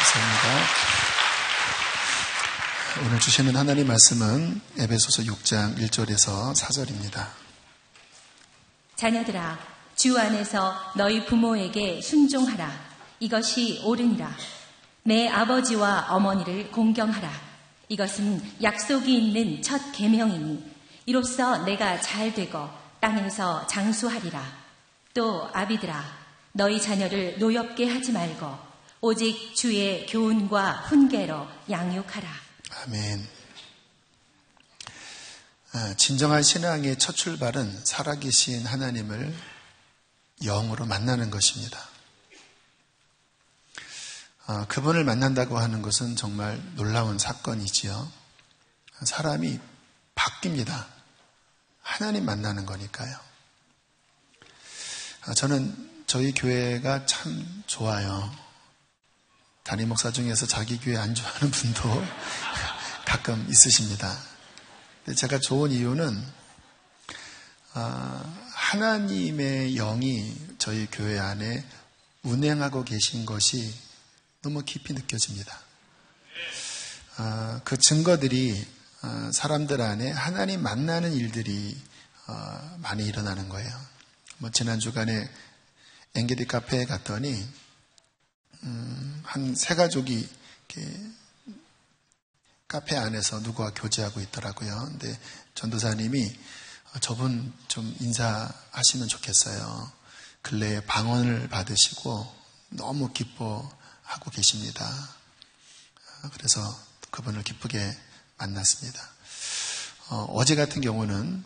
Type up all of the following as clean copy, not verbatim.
감사합니다. 오늘 주시는 하나님 말씀은 에베소서 6장 1절에서 4절입니다. 자녀들아, 주 안에서 너희 부모에게 순종하라. 이것이 옳으니라. 내 아버지와 어머니를 공경하라. 이것은 약속이 있는 첫 계명이니 이로써 내가 잘되고 땅에서 장수하리라. 또 아비들아, 너희 자녀를 노엽게 하지 말고 오직 주의 교훈과 훈계로 양육하라. 아멘. 진정한 신앙의 첫 출발은 살아계신 하나님을 영으로 만나는 것입니다. 그분을 만난다고 하는 것은 정말 놀라운 사건이지요. 사람이 바뀝니다. 하나님 만나는 거니까요. 저는 저희 교회가 참 좋아요. 담임 목사 중에서 자기 교회 안 좋아하는 분도 가끔 있으십니다. 근데 제가 좋은 이유는 하나님의 영이 저희 교회 안에 운행하고 계신 것이 너무 깊이 느껴집니다. 그 증거들이 사람들 안에 하나님 만나는 일들이 많이 일어나는 거예요. 지난 주간에 엔게디 카페에 갔더니 한 세 가족이 이렇게 카페 안에서 누구와 교제하고 있더라고요. 근데 전도사님이 저분 좀 인사하시면 좋겠어요. 근래에 방언을 받으시고 너무 기뻐하고 계십니다. 그래서 그분을 기쁘게 만났습니다. 어제 같은 경우는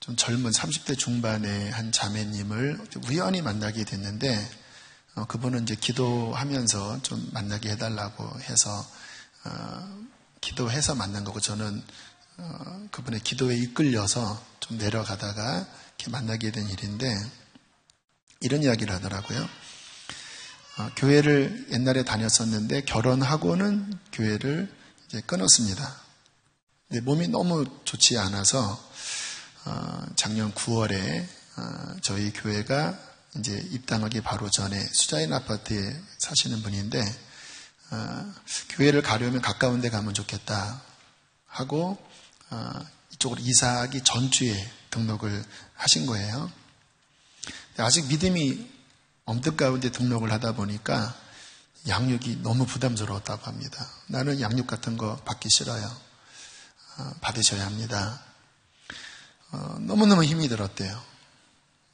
좀 젊은 30대 중반의 한 자매님을 우연히 만나게 됐는데 그분은 이제 기도하면서 좀 만나게 해달라고 해서 기도해서 만난 거고 저는 그분의 기도에 이끌려서 좀 내려가다가 이렇게 만나게 된 일인데 이런 이야기를 하더라고요. 교회를 옛날에 다녔었는데 결혼하고는 교회를 이제 끊었습니다. 근데 몸이 너무 좋지 않아서 작년 9월에 저희 교회가 이제 입당하기 바로 전에 수자인 아파트에 사시는 분인데 교회를 가려면 가까운 데 가면 좋겠다 하고 이쪽으로 이사하기 전주에 등록을 하신 거예요. 아직 믿음이 엄뜻 가운데 등록을 하다 보니까 양육이 너무 부담스러웠다고 합니다. 나는 양육 같은 거 받기 싫어요. 받으셔야 합니다. 너무너무 힘이 들었대요.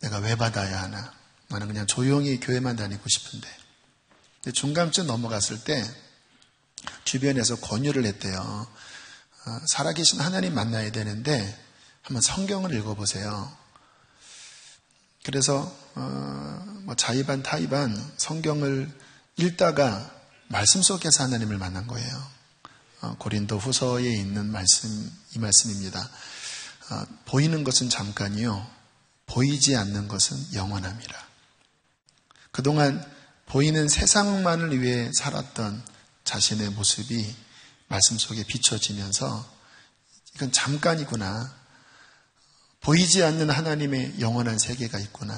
내가 왜 받아야 하나? 나는 그냥 조용히 교회만 다니고 싶은데. 근데 중간쯤 넘어갔을 때 주변에서 권유를 했대요. 살아계신 하나님 만나야 되는데 한번 성경을 읽어보세요. 그래서 자의반 타의반 성경을 읽다가 말씀 속에서 하나님을 만난 거예요. 고린도 후서에 있는 말씀, 이 말씀입니다. 보이는 것은 잠깐이요 보이지 않는 것은 영원함이라. 그동안 보이는 세상만을 위해 살았던 자신의 모습이 말씀 속에 비춰지면서 이건 잠깐이구나. 보이지 않는 하나님의 영원한 세계가 있구나.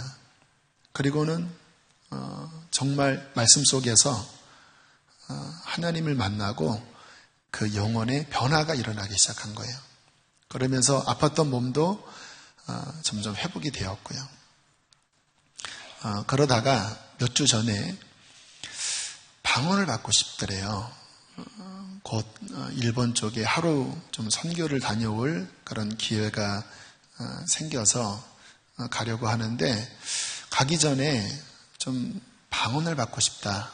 그리고는 정말 말씀 속에서 하나님을 만나고 그 영혼의 변화가 일어나기 시작한 거예요. 그러면서 아팠던 몸도 점점 회복이 되었고요. 그러다가 몇 주 전에 방언을 받고 싶더래요. 곧 일본 쪽에 하루 좀 선교를 다녀올 그런 기회가 생겨서 가려고 하는데 가기 전에 좀 방언을 받고 싶다.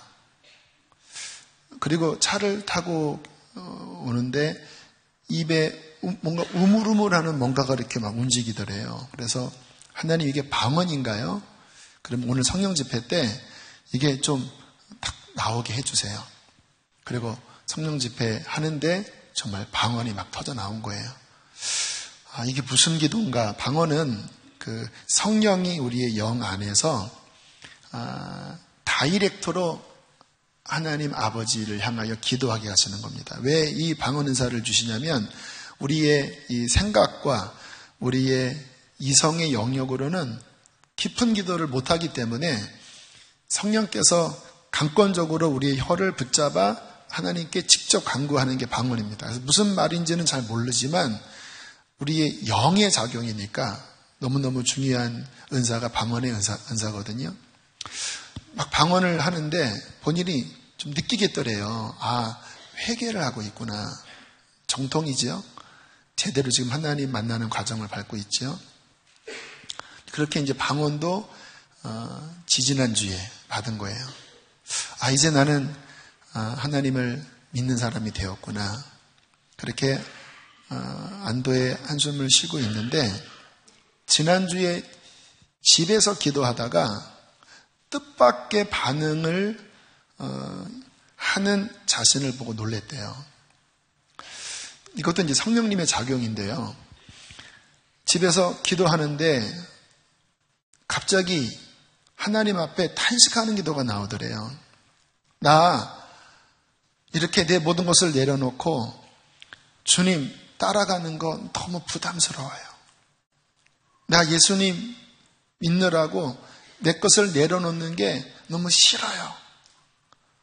그리고 차를 타고 오는데 입에 뭔가 우물우물하는 뭔가가 이렇게 막 움직이더래요. 그래서 하나님 이게 방언인가요? 그럼 오늘 성령 집회 때 이게 좀 딱 나오게 해주세요. 그리고 성령 집회 하는데 정말 방언이 막 터져 나온 거예요. 이게 무슨 기도인가? 방언은 그 성령이 우리의 영 안에서 다이렉트로 하나님 아버지를 향하여 기도하게 하시는 겁니다. 왜 이 방언 은사를 주시냐면 우리의 이 생각과 우리의 이성의 영역으로는 깊은 기도를 못하기 때문에 성령께서 강권적으로 우리의 혀를 붙잡아 하나님께 직접 간구하는 게 방언입니다. 그래서 무슨 말인지는 잘 모르지만 우리의 영의 작용이니까 너무너무 중요한 은사가 방언의 은사거든요. 막 방언을 하는데 본인이 좀 느끼겠더래요. 아, 회개를 하고 있구나. 정통이죠. 제대로 지금 하나님 만나는 과정을 밟고 있죠. 그렇게 이제 방언도 지지난주에 받은 거예요. 아, 이제 나는 하나님을 믿는 사람이 되었구나. 그렇게 안도의 한숨을 쉬고 있는데 지난주에 집에서 기도하다가 뜻밖의 반응을 하는 자신을 보고 놀랬대요. 이것도 이제 성령님의 작용인데요. 집에서 기도하는데 갑자기 하나님 앞에 탄식하는 기도가 나오더래요. 나 이렇게 내 모든 것을 내려놓고 주님 따라가는 건 너무 부담스러워요. 나 예수님 믿느라고 내 것을 내려놓는 게 너무 싫어요.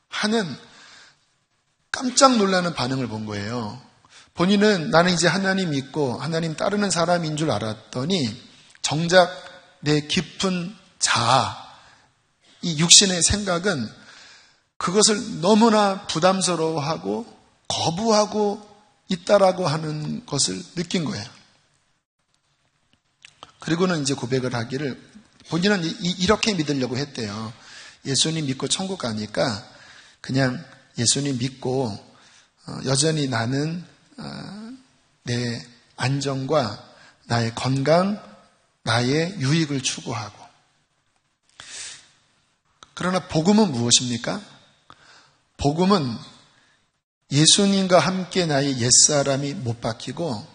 하는 깜짝 놀라는 반응을 본 거예요. 본인은 나는 이제 하나님 믿고 하나님 따르는 사람인 줄 알았더니 정작 내 깊은 자아, 이 육신의 생각은 그것을 너무나 부담스러워하고 거부하고 있다라고 하는 것을 느낀 거예요. 그리고는 이제 고백을 하기를 본인은 이렇게 믿으려고 했대요. 예수님 믿고 천국 가니까 그냥 예수님 믿고 여전히 나는 내 안정과 나의 건강, 나의 유익을 추구하고. 그러나 복음은 무엇입니까? 복음은 예수님과 함께 나의 옛사람이 못 박히고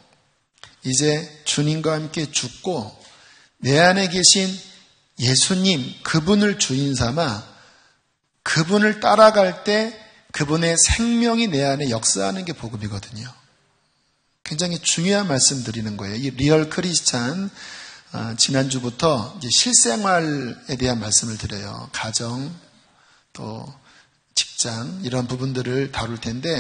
이제 주님과 함께 죽고 내 안에 계신 예수님, 그분을 주인 삼아 그분을 따라갈 때 그분의 생명이 내 안에 역사하는 게 복음이거든요. 굉장히 중요한 말씀 드리는 거예요. 이 리얼 크리스찬, 지난주부터 이제 실생활에 대한 말씀을 드려요. 가정, 또 직장, 이런 부분들을 다룰 텐데,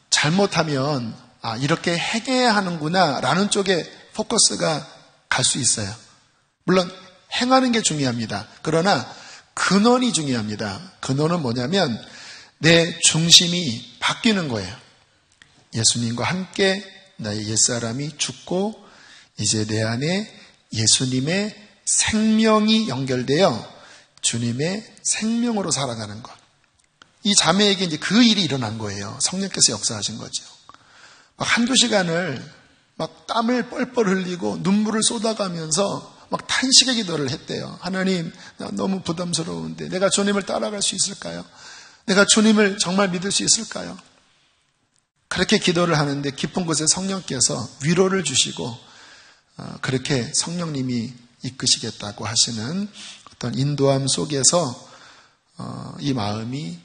잘못하면, 이렇게 행해야 하는구나, 라는 쪽에 포커스가 갈 수 있어요. 물론, 행하는 게 중요합니다. 그러나, 근원이 중요합니다. 근원은 뭐냐면, 내 중심이 바뀌는 거예요. 예수님과 함께 나의 옛사람이 죽고, 이제 내 안에 예수님의 생명이 연결되어 주님의 생명으로 살아가는 것. 이 자매에게 이제 그 일이 일어난 거예요. 성령께서 역사하신 거죠. 막 한두 시간을 막 땀을 뻘뻘 흘리고 눈물을 쏟아가면서 막 탄식의 기도를 했대요. 하나님, 나 너무 부담스러운데 내가 주님을 따라갈 수 있을까요? 내가 주님을 정말 믿을 수 있을까요? 그렇게 기도를 하는데 깊은 곳에 성령께서 위로를 주시고 그렇게 성령님이 이끄시겠다고 하시는 어떤 인도함 속에서 이 마음이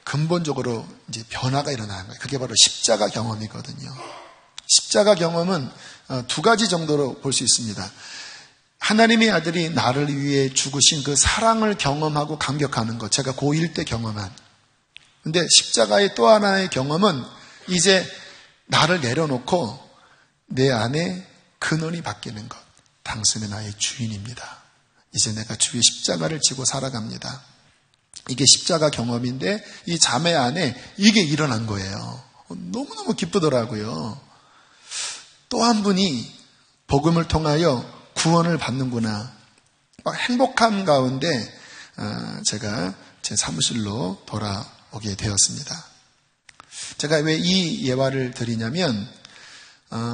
근본적으로 이제 변화가 일어나는 거예요. 그게 바로 십자가 경험이거든요. 십자가 경험은 두 가지 정도로 볼 수 있습니다. 하나님의 아들이 나를 위해 죽으신 그 사랑을 경험하고 감격하는 것, 제가 고1 때 경험한. 근데 십자가의 또 하나의 경험은 이제 나를 내려놓고 내 안에 근원이 바뀌는 것. 당신은 나의 주인입니다. 이제 내가 주의 십자가를 지고 살아갑니다. 이게 십자가 경험인데 이 자매 안에 이게 일어난 거예요. 너무너무 기쁘더라고요. 또 한 분이 복음을 통하여 구원을 받는구나. 막 행복함 가운데 제가 제 사무실로 돌아오게 되었습니다. 제가 왜 이 예화를 드리냐면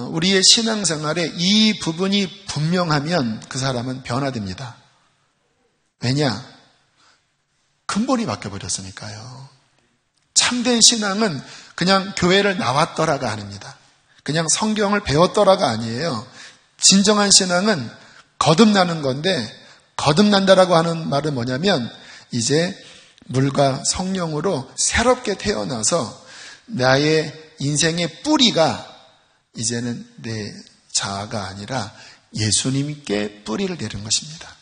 우리의 신앙생활에 이 부분이 분명하면 그 사람은 변화됩니다. 왜냐? 근본이 바뀌어버렸으니까요. 참된 신앙은 그냥 교회를 나왔더라가 아닙니다. 그냥 성경을 배웠더라가 아니에요. 진정한 신앙은 거듭나는 건데, 거듭난다라고 하는 말은 뭐냐면 이제 물과 성령으로 새롭게 태어나서 나의 인생의 뿌리가 이제는 내 자아가 아니라 예수님께 뿌리를 내린 것입니다.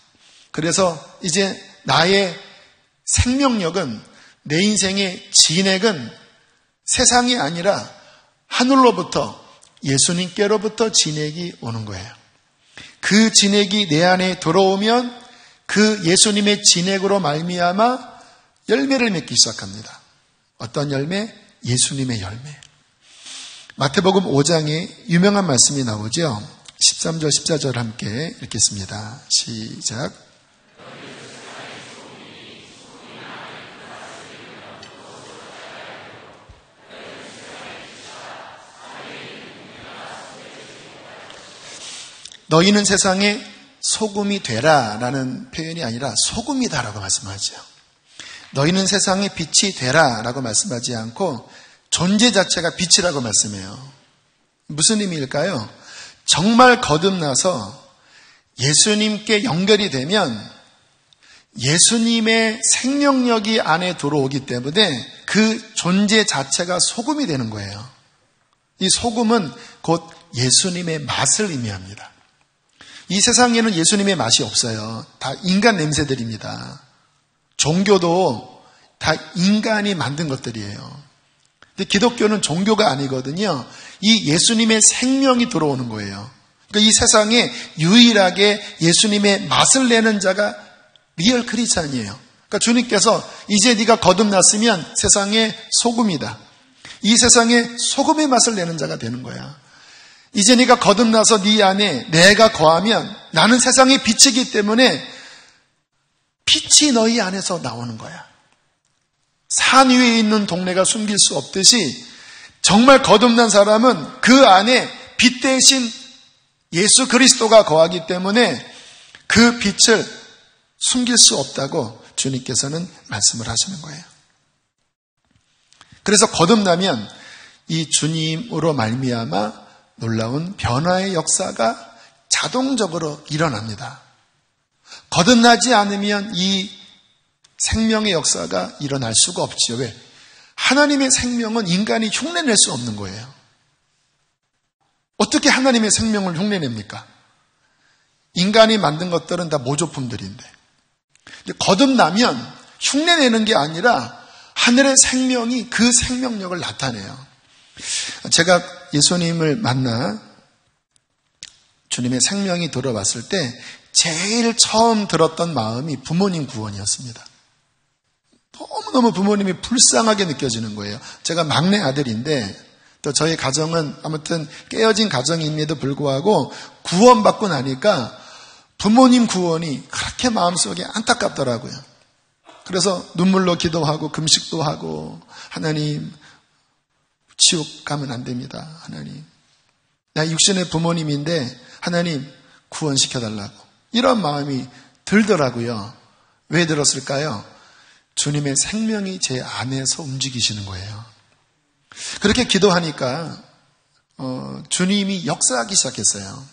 그래서 이제 나의 생명력은, 내 인생의 진액은 세상이 아니라 하늘로부터, 예수님께로부터 진액이 오는 거예요. 그 진액이 내 안에 들어오면 그 예수님의 진액으로 말미암아 열매를 맺기 시작합니다. 어떤 열매? 예수님의 열매. 마태복음 5장에 유명한 말씀이 나오죠. 13절 14절 함께 읽겠습니다. 시작. 너희는 세상에 소금이 되라 라는 표현이 아니라 소금이다라고 말씀하죠. 너희는 세상에 빛이 되라 라고 말씀하지 않고 존재 자체가 빛이라고 말씀해요. 무슨 의미일까요? 정말 거듭나서 예수님께 연결이 되면 예수님의 생명력이 안에 들어오기 때문에 그 존재 자체가 소금이 되는 거예요. 이 소금은 곧 예수님의 맛을 의미합니다. 이 세상에는 예수님의 맛이 없어요. 다 인간 냄새들입니다. 종교도 다 인간이 만든 것들이에요. 근데 기독교는 종교가 아니거든요. 이 예수님의 생명이 들어오는 거예요. 그러니까 이 세상에 유일하게 예수님의 맛을 내는 자가 리얼 크리스찬이에요. 그러니까 주님께서 이제 네가 거듭났으면 세상의 소금이다. 이 세상에 소금의 맛을 내는 자가 되는 거야. 이제 네가 거듭나서 네 안에 내가 거하면 나는 세상의 빛이기 때문에 빛이 너희 안에서 나오는 거야. 산 위에 있는 동네가 숨길 수 없듯이 정말 거듭난 사람은 그 안에 빛 대신 예수 그리스도가 거하기 때문에 그 빛을 숨길 수 없다고 주님께서는 말씀을 하시는 거예요. 그래서 거듭나면 이 주님으로 말미암아 놀라운 변화의 역사가 자동적으로 일어납니다. 거듭나지 않으면 이 생명의 역사가 일어날 수가 없지요. 왜? 하나님의 생명은 인간이 흉내낼 수 없는 거예요. 어떻게 하나님의 생명을 흉내냅니까? 인간이 만든 것들은 다 모조품들인데. 거듭나면 흉내내는 게 아니라 하늘의 생명이 그 생명력을 나타내요. 제가 예수님을 만나 주님의 생명이 들어왔을 때 제일 처음 들었던 마음이 부모님 구원이었습니다. 너무너무 부모님이 불쌍하게 느껴지는 거예요. 제가 막내 아들인데 또 저희 가정은 아무튼 깨어진 가정임에도 불구하고 구원받고 나니까 부모님 구원이 그렇게 마음속에 안타깝더라고요. 그래서 눈물로 기도하고 금식도 하고 하나님 지옥 가면 안 됩니다. 하나님 나 육신의 부모님인데 하나님 구원시켜달라고 이런 마음이 들더라고요. 왜 들었을까요? 주님의 생명이 제 안에서 움직이시는 거예요. 그렇게 기도하니까 주님이 역사하기 시작했어요.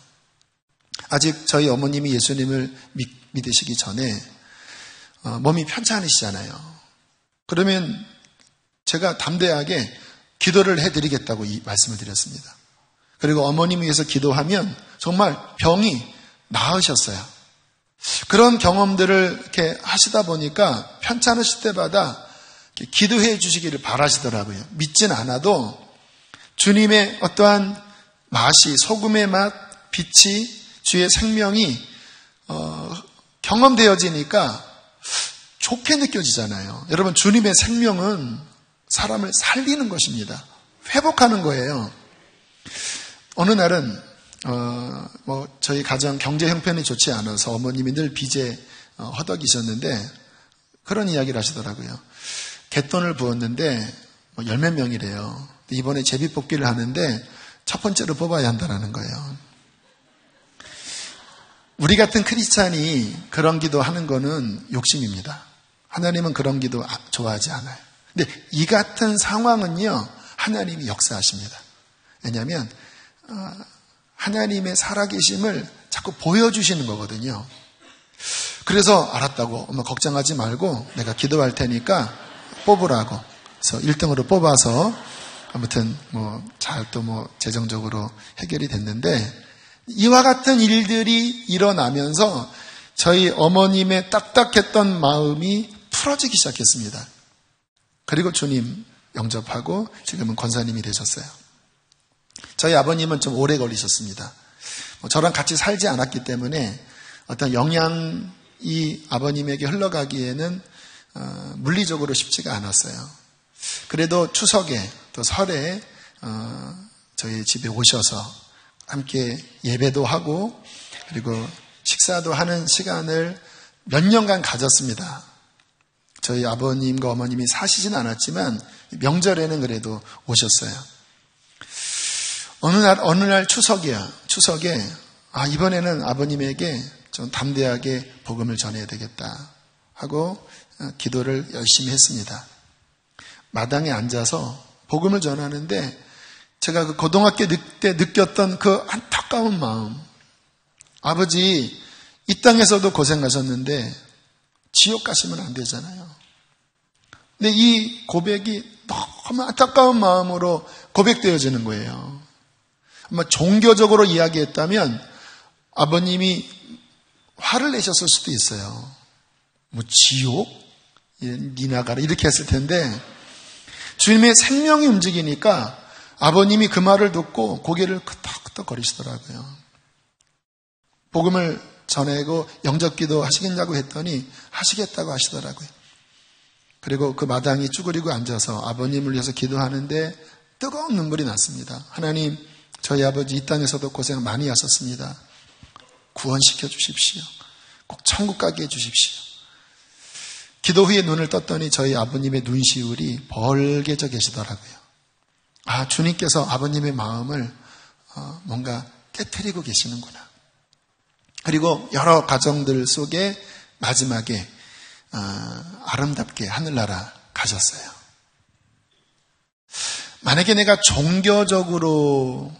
아직 저희 어머님이 예수님을 믿으시기 전에 몸이 편찮으시잖아요. 그러면 제가 담대하게 기도를 해드리겠다고 이 말씀을 드렸습니다. 그리고 어머님을 위해서 기도하면 정말 병이 나으셨어요. 그런 경험들을 이렇게 하시다 보니까 편찮으실 때마다 기도해 주시기를 바라시더라고요. 믿진 않아도 주님의 어떠한 맛이, 소금의 맛, 빛이, 주의 생명이 경험되어지니까 좋게 느껴지잖아요. 여러분, 주님의 생명은 사람을 살리는 것입니다. 회복하는 거예요. 어느 날은 저희 가정 경제 형편이 좋지 않아서 어머님이 늘 빚에 허덕이셨는데 그런 이야기를 하시더라고요. 갯돈을 부었는데 10몇 명이래요. 이번에 제비뽑기를 하는데 첫 번째로 뽑아야 한다는 거예요. 우리 같은 크리스찬이 그런 기도하는 거는 욕심입니다. 하나님은 그런 기도 좋아하지 않아요. 근데 이 같은 상황은요, 하나님이 역사하십니다. 왜냐하면 하나님의 살아계심을 자꾸 보여주시는 거거든요. 그래서 알았다고 엄마 걱정하지 말고 내가 기도할 테니까 뽑으라고. 그래서 1등으로 뽑아서 아무튼 잘 또 재정적으로 해결이 됐는데 이와 같은 일들이 일어나면서 저희 어머님의 딱딱했던 마음이 풀어지기 시작했습니다. 그리고 주님 영접하고 지금은 권사님이 되셨어요. 저희 아버님은 좀 오래 걸리셨습니다. 저랑 같이 살지 않았기 때문에 어떤 영향이 아버님에게 흘러가기에는 물리적으로 쉽지가 않았어요. 그래도 추석에 또 설에 저희 집에 오셔서 함께 예배도 하고 그리고 식사도 하는 시간을 몇 년간 가졌습니다. 저희 아버님과 어머님이 사시진 않았지만 명절에는 그래도 오셨어요. 어느 날 추석에 이번에는 아버님에게 좀 담대하게 복음을 전해야 되겠다 하고 기도를 열심히 했습니다. 마당에 앉아서 복음을 전하는데 제가 그 고등학교 때 느꼈던 그 안타까운 마음, 아버지 이 땅에서도 고생하셨는데 지옥 가시면 안 되잖아요. 근데 이 고백이 너무 안타까운 마음으로 고백되어지는 거예요. 아마 종교적으로 이야기했다면 아버님이 화를 내셨을 수도 있어요. 뭐 지옥? 니 나가라 이렇게 했을 텐데 주님의 생명이 움직이니까 아버님이 그 말을 듣고 고개를 끄덕끄덕 거리시더라고요. 복음을 전하고 영접기도 하시겠냐고 했더니 하시겠다고 하시더라고요. 그리고 그 마당에 쭈그리고 앉아서 아버님을 위해서 기도하는데 뜨거운 눈물이 났습니다. 하나님, 저희 아버지 이 땅에서도 고생 많이 하셨습니다. 구원시켜 주십시오. 꼭 천국 가게 해주십시오. 기도 후에 눈을 떴더니 저희 아버님의 눈시울이 벌게져 계시더라고요. 주님께서 아버님의 마음을 뭔가 깨트리고 계시는구나. 그리고 여러 가정들 속에 마지막에 아름답게 하늘나라 가셨어요. 만약에 내가 종교적으로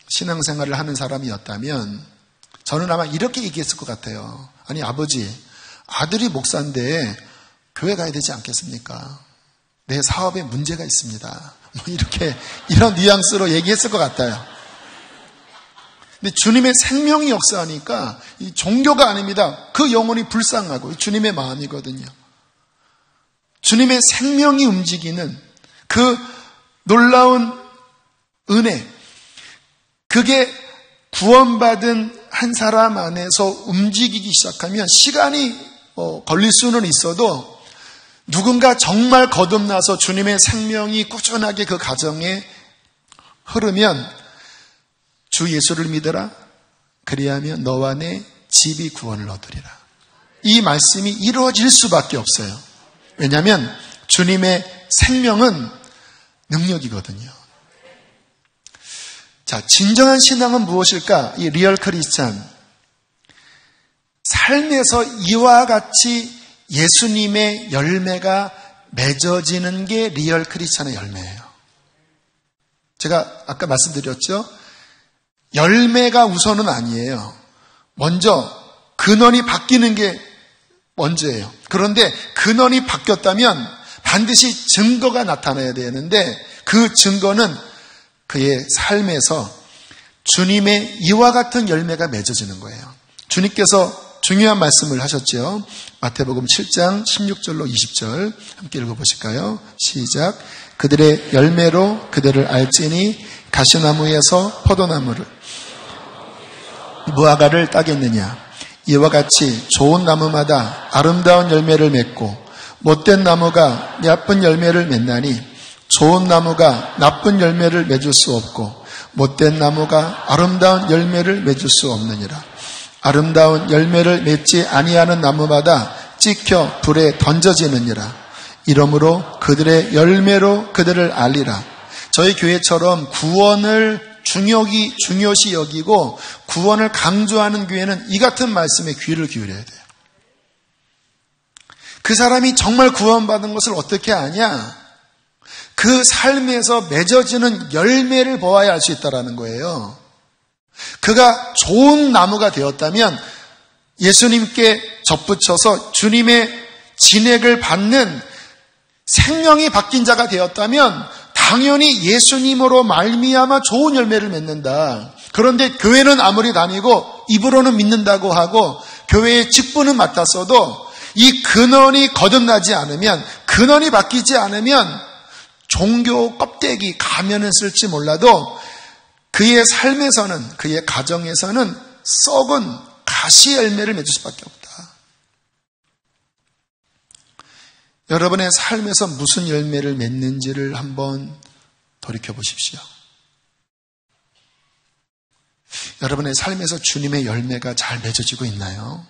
신앙생활을 하는 사람이었다면 저는 아마 이렇게 얘기했을 것 같아요. 아니 아버지, 아들이 목사인데 교회 가야 되지 않겠습니까? 내 사업에 문제가 있습니다. 이런 뉘앙스로 얘기했을 것 같아요. 근데 주님의 생명이 역사하니까 이 종교가 아닙니다. 그 영혼이 불쌍하고 주님의 마음이거든요. 주님의 생명이 움직이는 그 놀라운 은혜, 그게 구원받은 한 사람 안에서 움직이기 시작하면 시간이 걸릴 수는 있어도 누군가 정말 거듭나서 주님의 생명이 꾸준하게 그 가정에 흐르면 주 예수를 믿어라. 그리하면 너와 내 집이 구원을 얻으리라. 이 말씀이 이루어질 수밖에 없어요. 왜냐하면 주님의 생명은 능력이거든요. 자, 진정한 신앙은 무엇일까? 이 리얼 크리스찬. 삶에서 이와 같이 예수님의 열매가 맺어지는 게 리얼 크리스찬의 열매예요. 제가 아까 말씀드렸죠? 열매가 우선은 아니에요. 먼저 근원이 바뀌는 게 먼저예요. 그런데 근원이 바뀌었다면 반드시 증거가 나타나야 되는데 그 증거는 그의 삶에서 주님의 이와 같은 열매가 맺어지는 거예요. 주님께서 중요한 말씀을 하셨죠. 마태복음 7장 16절로 20절 함께 읽어보실까요? 시작. 그들의 열매로 그들을 알지니 가시나무에서 포도나무를 무화과를 따겠느냐. 이와 같이 좋은 나무마다 아름다운 열매를 맺고 못된 나무가 나쁜 열매를 맺나니 좋은 나무가 나쁜 열매를 맺을 수 없고 못된 나무가 아름다운 열매를 맺을 수 없느니라. 아름다운 열매를 맺지 아니하는 나무마다 찍혀 불에 던져지느니라. 이러므로 그들의 열매로 그들을 알리라. 저희 교회처럼 구원을 중요시 여기고 구원을 강조하는 교회는 이 같은 말씀에 귀를 기울여야 돼요. 그 사람이 정말 구원받은 것을 어떻게 아냐? 그 삶에서 맺어지는 열매를 보아야 알 수 있다는 거예요. 그가 좋은 나무가 되었다면 예수님께 접붙여서 주님의 진액을 받는 생명이 바뀐 자가 되었다면 당연히 예수님으로 말미암아 좋은 열매를 맺는다. 그런데 교회는 아무리 다니고 입으로는 믿는다고 하고 교회의 직분은 맡았어도 이 근원이 거듭나지 않으면, 근원이 바뀌지 않으면 종교 껍데기, 가면을 쓸지 몰라도 그의 삶에서는, 그의 가정에서는 썩은 가시 열매를 맺을 수밖에 없다. 여러분의 삶에서 무슨 열매를 맺는지를 한번 돌이켜 보십시오. 여러분의 삶에서 주님의 열매가 잘 맺어지고 있나요?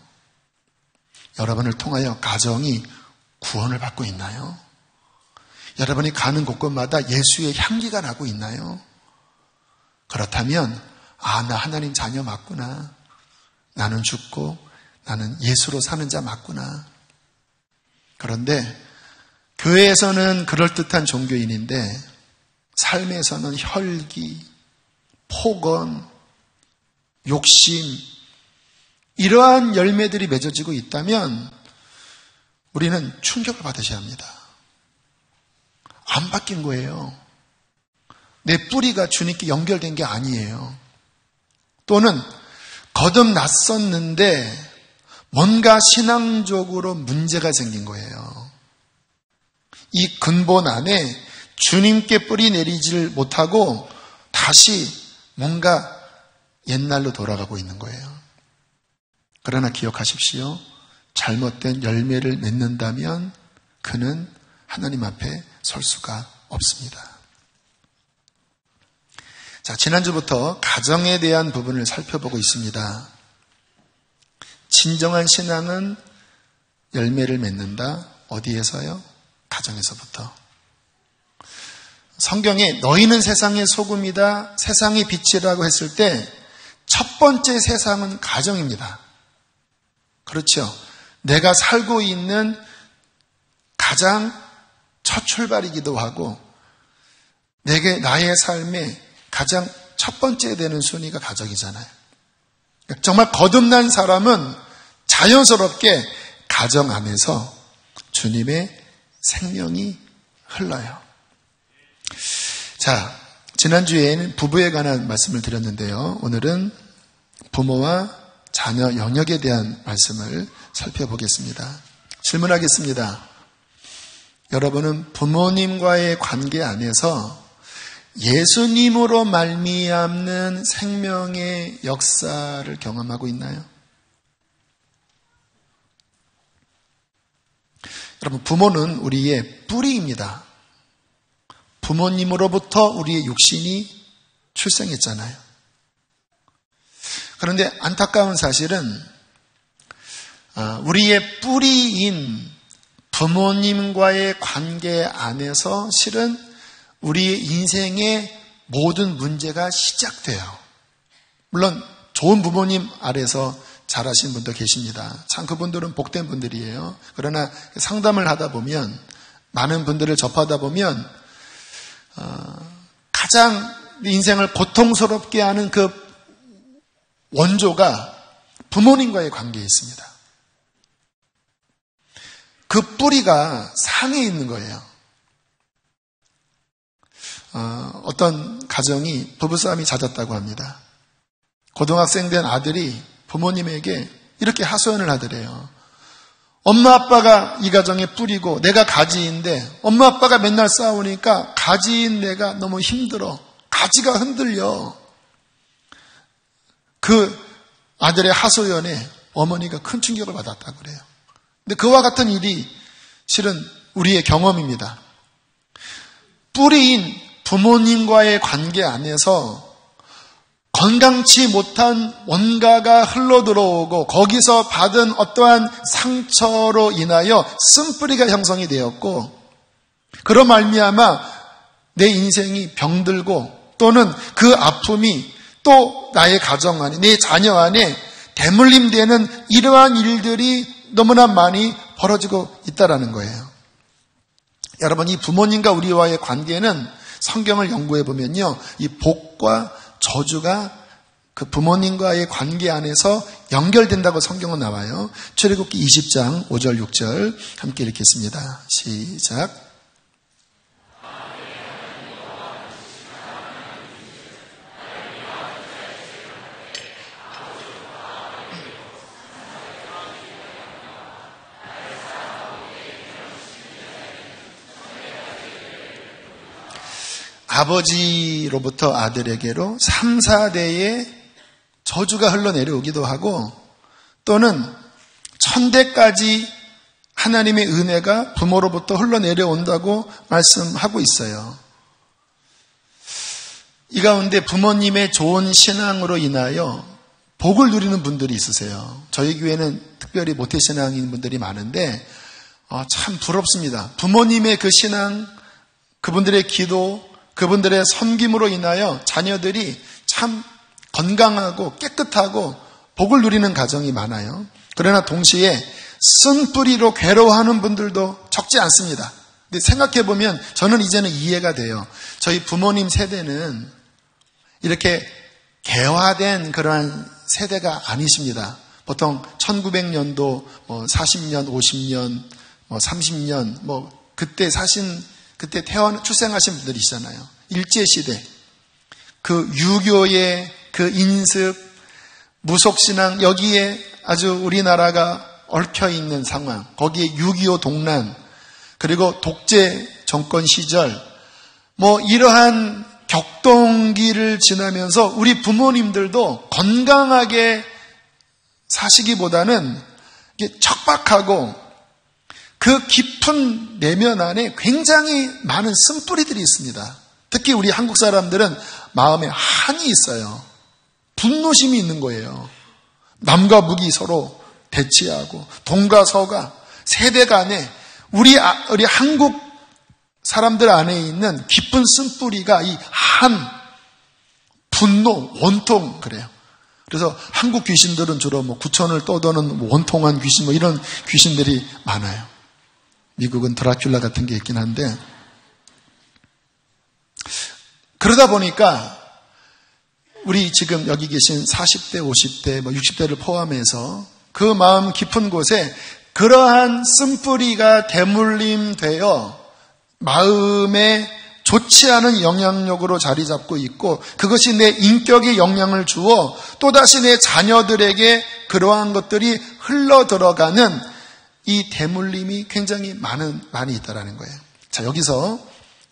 여러분을 통하여 가정이 구원을 받고 있나요? 여러분이 가는 곳곳마다 예수의 향기가 나고 있나요? 그렇다면 나 하나님 자녀 맞구나. 나는 죽고 나는 예수로 사는 자 맞구나. 그런데 교회에서는 그럴듯한 종교인인데 삶에서는 혈기, 폭언, 욕심, 이러한 열매들이 맺어지고 있다면 우리는 충격을 받으셔야 합니다. 안 바뀐 거예요. 내 뿌리가 주님께 연결된 게 아니에요. 또는 거듭났었는데 뭔가 신앙적으로 문제가 생긴 거예요. 이 근본 안에 주님께 뿌리 내리지를 못하고 다시 뭔가 옛날로 돌아가고 있는 거예요. 그러나 기억하십시오. 잘못된 열매를 맺는다면 그는 하나님 앞에 설 수가 없습니다. 자, 지난주부터 가정에 대한 부분을 살펴보고 있습니다. 진정한 신앙은 열매를 맺는다. 어디에서요? 가정에서부터. 성경에 너희는 세상의 소금이다, 세상의 빛이라고 했을 때 첫 번째 세상은 가정입니다. 그렇죠. 내가 살고 있는 가장 첫 출발이기도 하고 나의 삶의 가장 첫 번째 되는 순위가 가정이잖아요. 정말 거듭난 사람은 자연스럽게 가정 안에서 주님의 생명이 흘러요. 자, 지난주에는 부부에 관한 말씀을 드렸는데요. 오늘은 부모와 자녀 영역에 대한 말씀을 살펴보겠습니다. 질문하겠습니다. 여러분은 부모님과의 관계 안에서 예수님으로 말미암는 생명의 역사를 경험하고 있나요? 여러분, 부모는 우리의 뿌리입니다. 부모님으로부터 우리의 육신이 출생했잖아요. 그런데 안타까운 사실은 우리의 뿌리인 부모님과의 관계 안에서 실은 우리의 인생의 모든 문제가 시작돼요. 물론 좋은 부모님 아래서 자라신 분도 계십니다. 참 그분들은 복된 분들이에요. 그러나 상담을 하다 보면, 많은 분들을 접하다 보면 가장 인생을 고통스럽게 하는 그 원조가 부모님과의 관계에 있습니다. 그 뿌리가 상에 있는 거예요. 어떤 가정이 부부싸움이 잦았다고 합니다. 고등학생 된 아들이 부모님에게 이렇게 하소연을 하더래요. 엄마 아빠가 이 가정의 뿌리고 내가 가지인데 엄마 아빠가 맨날 싸우니까 가지인 내가 너무 힘들어. 가지가 흔들려. 그 아들의 하소연에 어머니가 큰 충격을 받았다고 그래요. 근데 그와 같은 일이 실은 우리의 경험입니다. 뿌리인 부모님과의 관계 안에서 건강치 못한 원가가 흘러들어오고 거기서 받은 어떠한 상처로 인하여 쓴뿌리가 형성이 되었고, 그로 말미암아 내 인생이 병들고 또는 그 아픔이 또 나의 가정 안에, 내 자녀 안에 대물림되는 이러한 일들이 너무나 많이 벌어지고 있다라는 거예요. 여러분, 이 부모님과 우리와의 관계는 성경을 연구해 보면요, 이 복과 저주가 그 부모님과의 관계 안에서 연결된다고 성경은 나와요. 출애굽기 20장 5절 6절 함께 읽겠습니다. 시작. 아버지로부터 아들에게로 3, 4대의 저주가 흘러내려오기도 하고 또는 천대까지 하나님의 은혜가 부모로부터 흘러내려온다고 말씀하고 있어요. 이 가운데 부모님의 좋은 신앙으로 인하여 복을 누리는 분들이 있으세요. 저희 교회는 특별히 모태신앙인 분들이 많은데 참 부럽습니다. 부모님의 그 신앙, 그분들의 기도, 그분들의 섬김으로 인하여 자녀들이 참 건강하고 깨끗하고 복을 누리는 가정이 많아요. 그러나 동시에 쓴뿌리로 괴로워하는 분들도 적지 않습니다. 근데 생각해보면 저는 이제는 이해가 돼요. 저희 부모님 세대는 이렇게 개화된 그러한 세대가 아니십니다. 보통 1900년도 40년, 50년, 30년 그때 출생하신 분들이시잖아요. 일제시대. 그 유교의 그 인습, 무속신앙, 여기에 아주 우리나라가 얽혀있는 상황, 거기에 6.25 동란, 그리고 독재 정권 시절, 이러한 격동기를 지나면서 우리 부모님들도 건강하게 사시기보다는 척박하고 그 깊은 내면 안에 굉장히 많은 쓴뿌리들이 있습니다. 특히 우리 한국 사람들은 마음에 한이 있어요. 분노심이 있는 거예요. 남과 북이 서로 대치하고 동과 서가 세대 간에 우리 한국 사람들 안에 있는 깊은 쓴뿌리가 이 한, 분노, 원통 그래요. 그래서 한국 귀신들은 주로 구천을 떠도는 원통한 귀신 이런 귀신들이 많아요. 미국은 드라큘라 같은 게 있긴 한데 그러다 보니까 우리 지금 여기 계신 40대, 50대, 60대를 포함해서 그 마음 깊은 곳에 그러한 쓴뿌리가 대물림되어 마음에 좋지 않은 영향력으로 자리 잡고 있고 그것이 내 인격에 영향을 주어 또다시 내 자녀들에게 그러한 것들이 흘러들어가는 이 대물림이 굉장히 많이 있다라는 거예요. 자, 여기서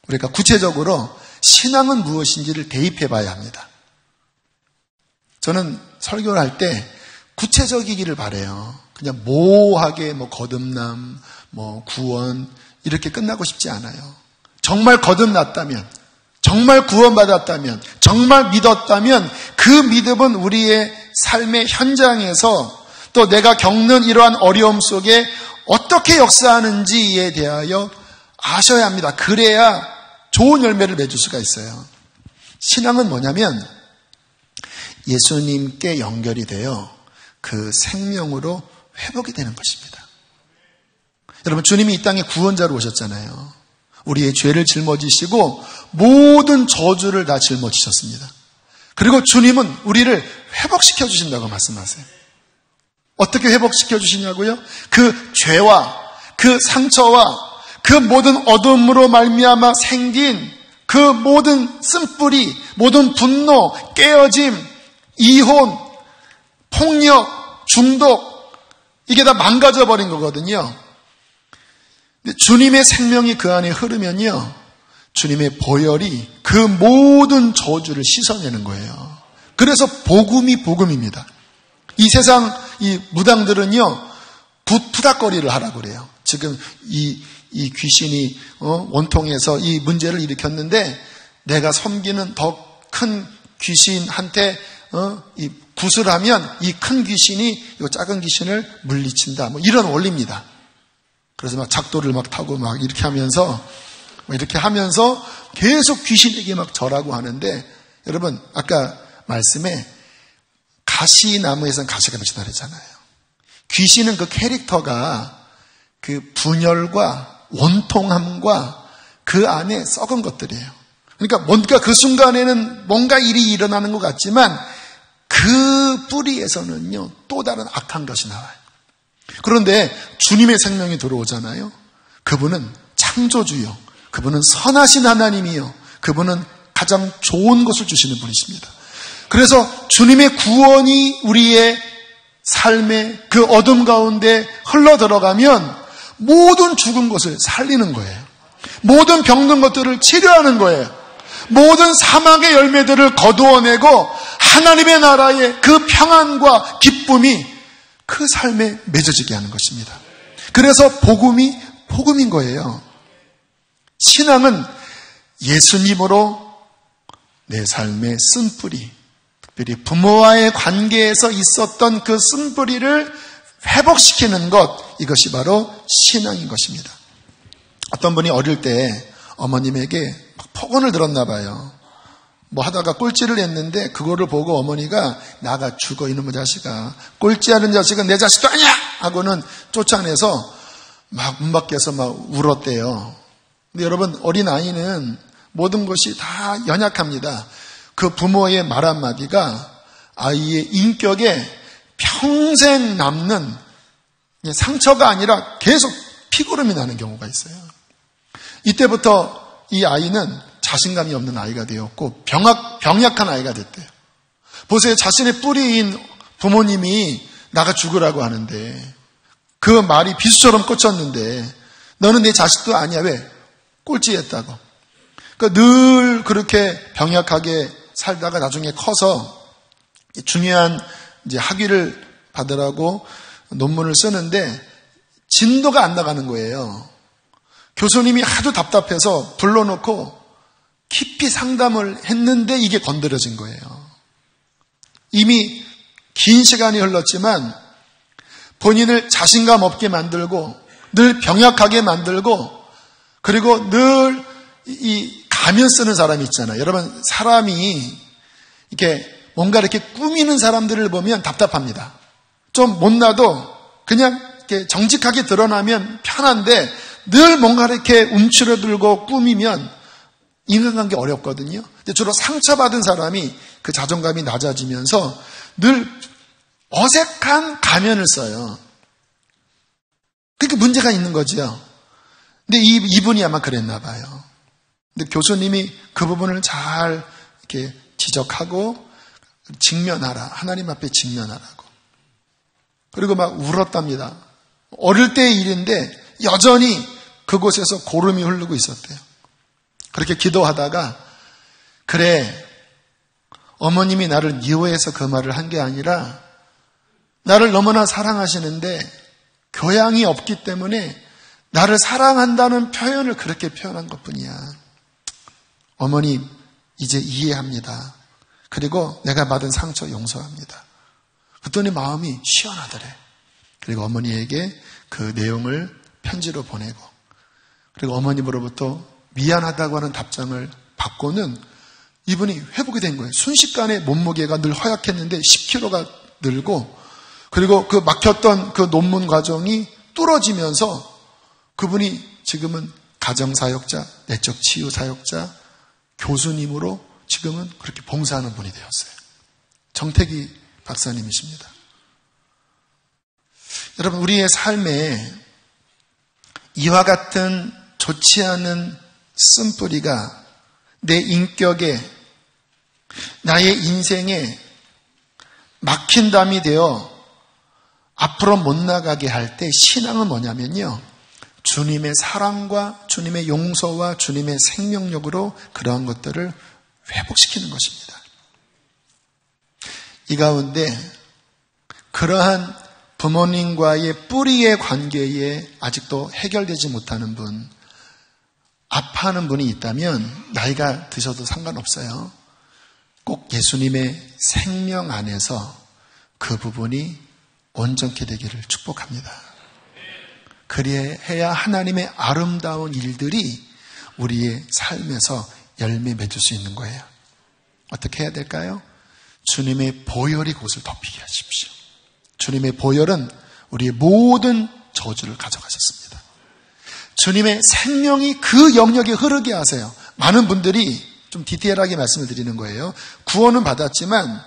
우리가 구체적으로 신앙은 무엇인지를 대입해 봐야 합니다. 저는 설교를 할 때 구체적이기를 바라요. 그냥 모호하게 거듭남, 구원 이렇게 끝나고 싶지 않아요. 정말 거듭났다면, 정말 구원받았다면, 정말 믿었다면 그 믿음은 우리의 삶의 현장에서 또 내가 겪는 이러한 어려움 속에 어떻게 역사하는지에 대하여 아셔야 합니다. 그래야 좋은 열매를 맺을 수가 있어요. 신앙은 뭐냐면 예수님께 연결이 되어 그 생명으로 회복이 되는 것입니다. 여러분, 주님이 이 땅에 구원자로 오셨잖아요. 우리의 죄를 짊어지시고 모든 저주를 다 짊어지셨습니다. 그리고 주님은 우리를 회복시켜 주신다고 말씀하세요. 어떻게 회복시켜 주시냐고요? 그 죄와 그 상처와 그 모든 어둠으로 말미암아 생긴 그 모든 쓴뿌리, 모든 분노, 깨어짐, 이혼, 폭력, 중독 이게 다 망가져 버린 거거든요. 근데 주님의 생명이 그 안에 흐르면요, 주님의 보혈이 그 모든 저주를 씻어내는 거예요. 그래서 복음이 복음입니다. 이 세상 이 무당들은요 푸닥거리를 하라고 그래요. 지금 이 귀신이 원통해서 이 문제를 일으켰는데 내가 섬기는 더 큰 귀신한테 이 구슬하면 이 큰 귀신이 이 작은 귀신을 물리친다. 이런 원리입니다. 그래서 막 작도를 막 타고 막 이렇게 하면서 계속 귀신에게 막 절하고 하는데, 여러분 아까 말씀에 가시나무에서는 가시가 맺힌다 그랬잖아요. 귀신은 그 캐릭터가 그 분열과 원통함과 그 안에 썩은 것들이에요. 그러니까 뭔가 그 순간에는 뭔가 일이 일어나는 것 같지만 그 뿌리에서는요 또 다른 악한 것이 나와요. 그런데 주님의 생명이 들어오잖아요. 그분은 창조주요, 그분은 선하신 하나님이요, 그분은 가장 좋은 것을 주시는 분이십니다. 그래서 주님의 구원이 우리의 삶의 그 어둠 가운데 흘러들어가면 모든 죽은 것을 살리는 거예요. 모든 병든 것들을 치료하는 거예요. 모든 사막의 열매들을 거두어내고 하나님의 나라의 그 평안과 기쁨이 그 삶에 맺어지게 하는 것입니다. 그래서 복음인 거예요. 신앙은 예수님으로 내 삶의 쓴뿌리, 특별히 부모와의 관계에서 있었던 그 쓴뿌리를 회복시키는 것, 이것이 바로 신앙인 것입니다. 어떤 분이 어릴 때 어머님에게 폭언을 들었나 봐요. 뭐 하다가 꼴찌를 했는데 그거를 보고 어머니가 나가 죽어 이놈의 자식아, 꼴찌하는 자식은 내 자식도 아니야! 하고는 쫓아내서 막 문 밖에서 막 울었대요. 근데 여러분, 어린아이는 모든 것이 다 연약합니다. 그 부모의 말 한마디가 아이의 인격에 평생 남는 상처가 아니라 계속 피고름이 나는 경우가 있어요. 이때부터 이 아이는 자신감이 없는 아이가 되었고 병약한 아이가 됐대요. 보세요. 자신의 뿌리인 부모님이 나가 죽으라고 하는데 그 말이 비수처럼 꽂혔는데 너는 내 자식도 아니야. 왜? 꼴찌했다고. 그러니까 늘 그렇게 병약하게 살다가 나중에 커서 중요한 이제 학위를 받으라고 논문을 쓰는데 진도가 안 나가는 거예요. 교수님이 하도 답답해서 불러놓고 깊이 상담을 했는데 이게 건드려진 거예요. 이미 긴 시간이 흘렀지만 본인을 자신감 없게 만들고 늘 병약하게 만들고 그리고 늘 이 가면 쓰는 사람이 있잖아요. 여러분, 사람이 이렇게 뭔가 이렇게 꾸미는 사람들을 보면 답답합니다. 좀 못나도 그냥 이렇게 정직하게 드러나면 편한데 늘 뭔가 이렇게 움츠러들고 꾸미면 인간관계 어렵거든요. 주로 상처받은 사람이 그 자존감이 낮아지면서 늘 어색한 가면을 써요. 그러니까 문제가 있는 거죠. 근데 이분이 아마 그랬나 봐요. 근데 교수님이 그 부분을 잘 이렇게 지적하고 직면하라. 하나님 앞에 직면하라고. 그리고 막 울었답니다. 어릴 때의 일인데 여전히 그곳에서 고름이 흐르고 있었대요. 그렇게 기도하다가 그래, 어머님이 나를 미워해서 그 말을 한 게 아니라 나를 너무나 사랑하시는데 교양이 없기 때문에 나를 사랑한다는 표현을 그렇게 표현한 것뿐이야. 어머니, 이제 이해합니다. 그리고 내가 받은 상처 용서합니다. 그랬더니 마음이 시원하더래. 그리고 어머니에게 그 내용을 편지로 보내고 그리고 어머님으로부터 미안하다고 하는 답장을 받고는 이분이 회복이 된 거예요. 순식간에 몸무게가 늘 허약했는데 10kg가 늘고 그리고 그 막혔던 그 논문 과정이 뚫어지면서 그분이 지금은 가정사역자, 내적 치유사역자, 교수님으로 지금은 그렇게 봉사하는 분이 되었어요. 정태기 박사님이십니다. 여러분, 우리의 삶에 이와 같은 좋지 않은 쓴뿌리가 내 인격에, 나의 인생에 막힌 담이 되어 앞으로 못 나가게 할 때 신앙은 뭐냐면요, 주님의 사랑과 주님의 용서와 주님의 생명력으로 그러한 것들을 회복시키는 것입니다. 이 가운데 그러한 부모님과의 뿌리의 관계에 아직도 해결되지 못하는 분, 아파하는 분이 있다면 나이가 드셔도 상관없어요. 꼭 예수님의 생명 안에서 그 부분이 온전케 되기를 축복합니다. 그리해야 하나님의 아름다운 일들이 우리의 삶에서 열매 맺을 수 있는 거예요. 어떻게 해야 될까요? 주님의 보혈이 그것을 덮이게 하십시오. 주님의 보혈은 우리의 모든 저주를 가져가셨습니다. 주님의 생명이 그 영역에 흐르게 하세요. 많은 분들이 좀 디테일하게 말씀을 드리는 거예요. 구원은 받았지만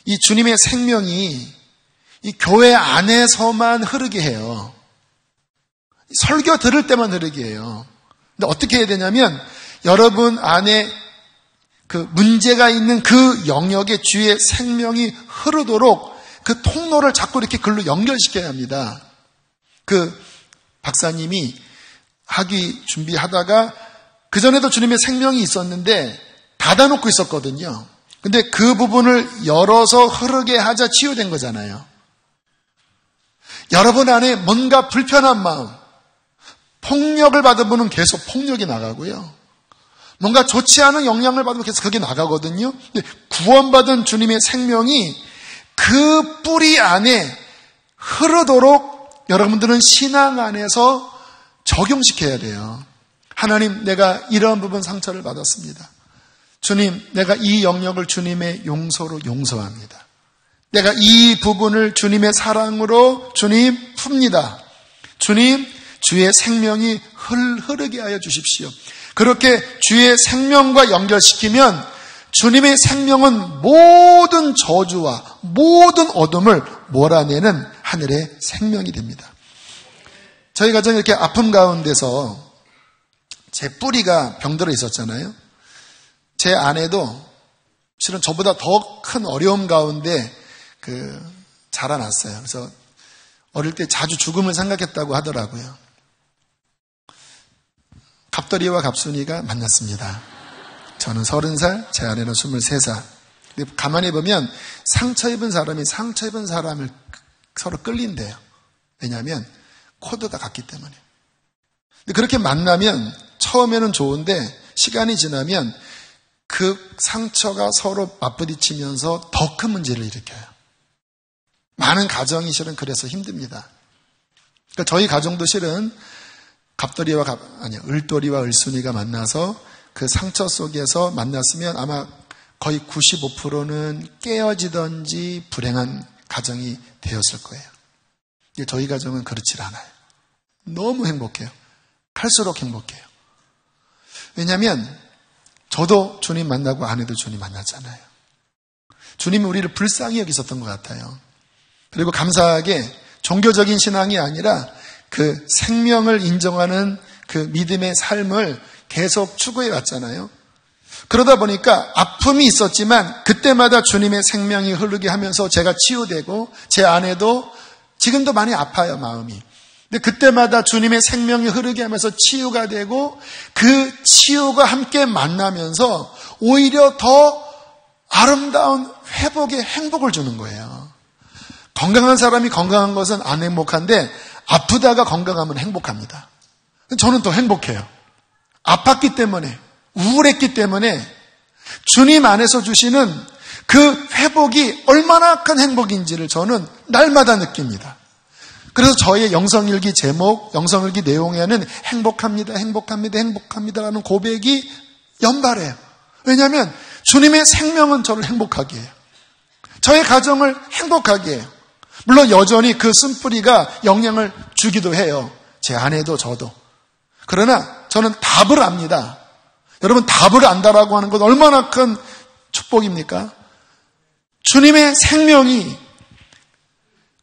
이 주님의 생명이 이 교회 안에서만 흐르게 해요. 설교 들을 때만 흐르게 해요. 근데 어떻게 해야 되냐면 여러분 안에 그 문제가 있는 그 영역에 주의 생명이 흐르도록 그 통로를 자꾸 이렇게 글로 연결시켜야 합니다. 그 박사님이 학위 준비하다가 그전에도 주님의 생명이 있었는데 닫아놓고 있었거든요. 근데 그 부분을 열어서 흐르게 하자 치유된 거잖아요. 여러분 안에 뭔가 불편한 마음, 폭력을 받은 분은 계속 폭력이 나가고요. 뭔가 좋지 않은 영향을 받으면 계속 그게 나가거든요. 근데 구원받은 주님의 생명이 그 뿌리 안에 흐르도록 여러분들은 신앙 안에서 적용시켜야 돼요. 하나님, 내가 이러한 부분 상처를 받았습니다. 주님, 내가 이 영역을 주님의 용서로 용서합니다. 내가 이 부분을 주님의 사랑으로 주님 풉니다. 주님, 주의 생명이 흐르게 하여 주십시오. 그렇게 주의 생명과 연결시키면 주님의 생명은 모든 저주와 모든 어둠을 몰아내는 하늘의 생명이 됩니다. 저희 가정이 이렇게 아픔 가운데서 제 뿌리가 병들어 있었잖아요. 제 아내도 실은 저보다 더 큰 어려움 가운데 자라났어요. 그래서 어릴 때 자주 죽음을 생각했다고 하더라고요. 갑돌이와 갑순이가 만났습니다. 저는 30살, 제 아내는 23살. 근데 가만히 보면 상처 입은 사람이 상처 입은 사람을 서로 끌린대요. 왜냐하면 코드가 같기 때문에. 근데 그렇게 만나면 처음에는 좋은데 시간이 지나면 그 상처가 서로 맞부딪히면서 더 큰 문제를 일으켜요. 많은 가정이 실은 그래서 힘듭니다. 그러니까 저희 가정도 실은 을돌이와 을순이가 만나서 그 상처 속에서 만났으면 아마 거의 95%는 깨어지든지 불행한 가정이 되었을 거예요. 저희 가정은 그렇지 않아요. 너무 행복해요. 갈수록 행복해요. 왜냐하면 저도 주님 만나고 아내도 주님 만났잖아요. 주님이 우리를 불쌍히 여기셨던 것 같아요. 그리고 감사하게 종교적인 신앙이 아니라 그 생명을 인정하는 그 믿음의 삶을 계속 추구해 왔잖아요. 그러다 보니까 아픔이 있었지만 그때마다 주님의 생명이 흐르게 하면서 제가 치유되고 제 아내도 지금도 많이 아파요, 마음이. 근데 그때마다 주님의 생명이 흐르게 하면서 치유가 되고 그 치유가 함께 만나면서 오히려 더 아름다운 회복의 행복을 주는 거예요. 건강한 사람이 건강한 것은 안 행복한데 아프다가 건강하면 행복합니다. 저는 더 행복해요. 아팠기 때문에, 우울했기 때문에 주님 안에서 주시는 그 회복이 얼마나 큰 행복인지를 저는 날마다 느낍니다. 그래서 저의 영성일기 제목, 영성일기 내용에는 행복합니다, 행복합니다, 행복합니다라는 고백이 연발해요. 왜냐하면 주님의 생명은 저를 행복하게 해요. 저의 가정을 행복하게 해요. 물론 여전히 그 쓴뿌리가 영향을 주기도 해요. 제 아내도 저도. 그러나 저는 답을 압니다. 여러분, 답을 안다라고 하는 건 얼마나 큰 축복입니까? 주님의 생명이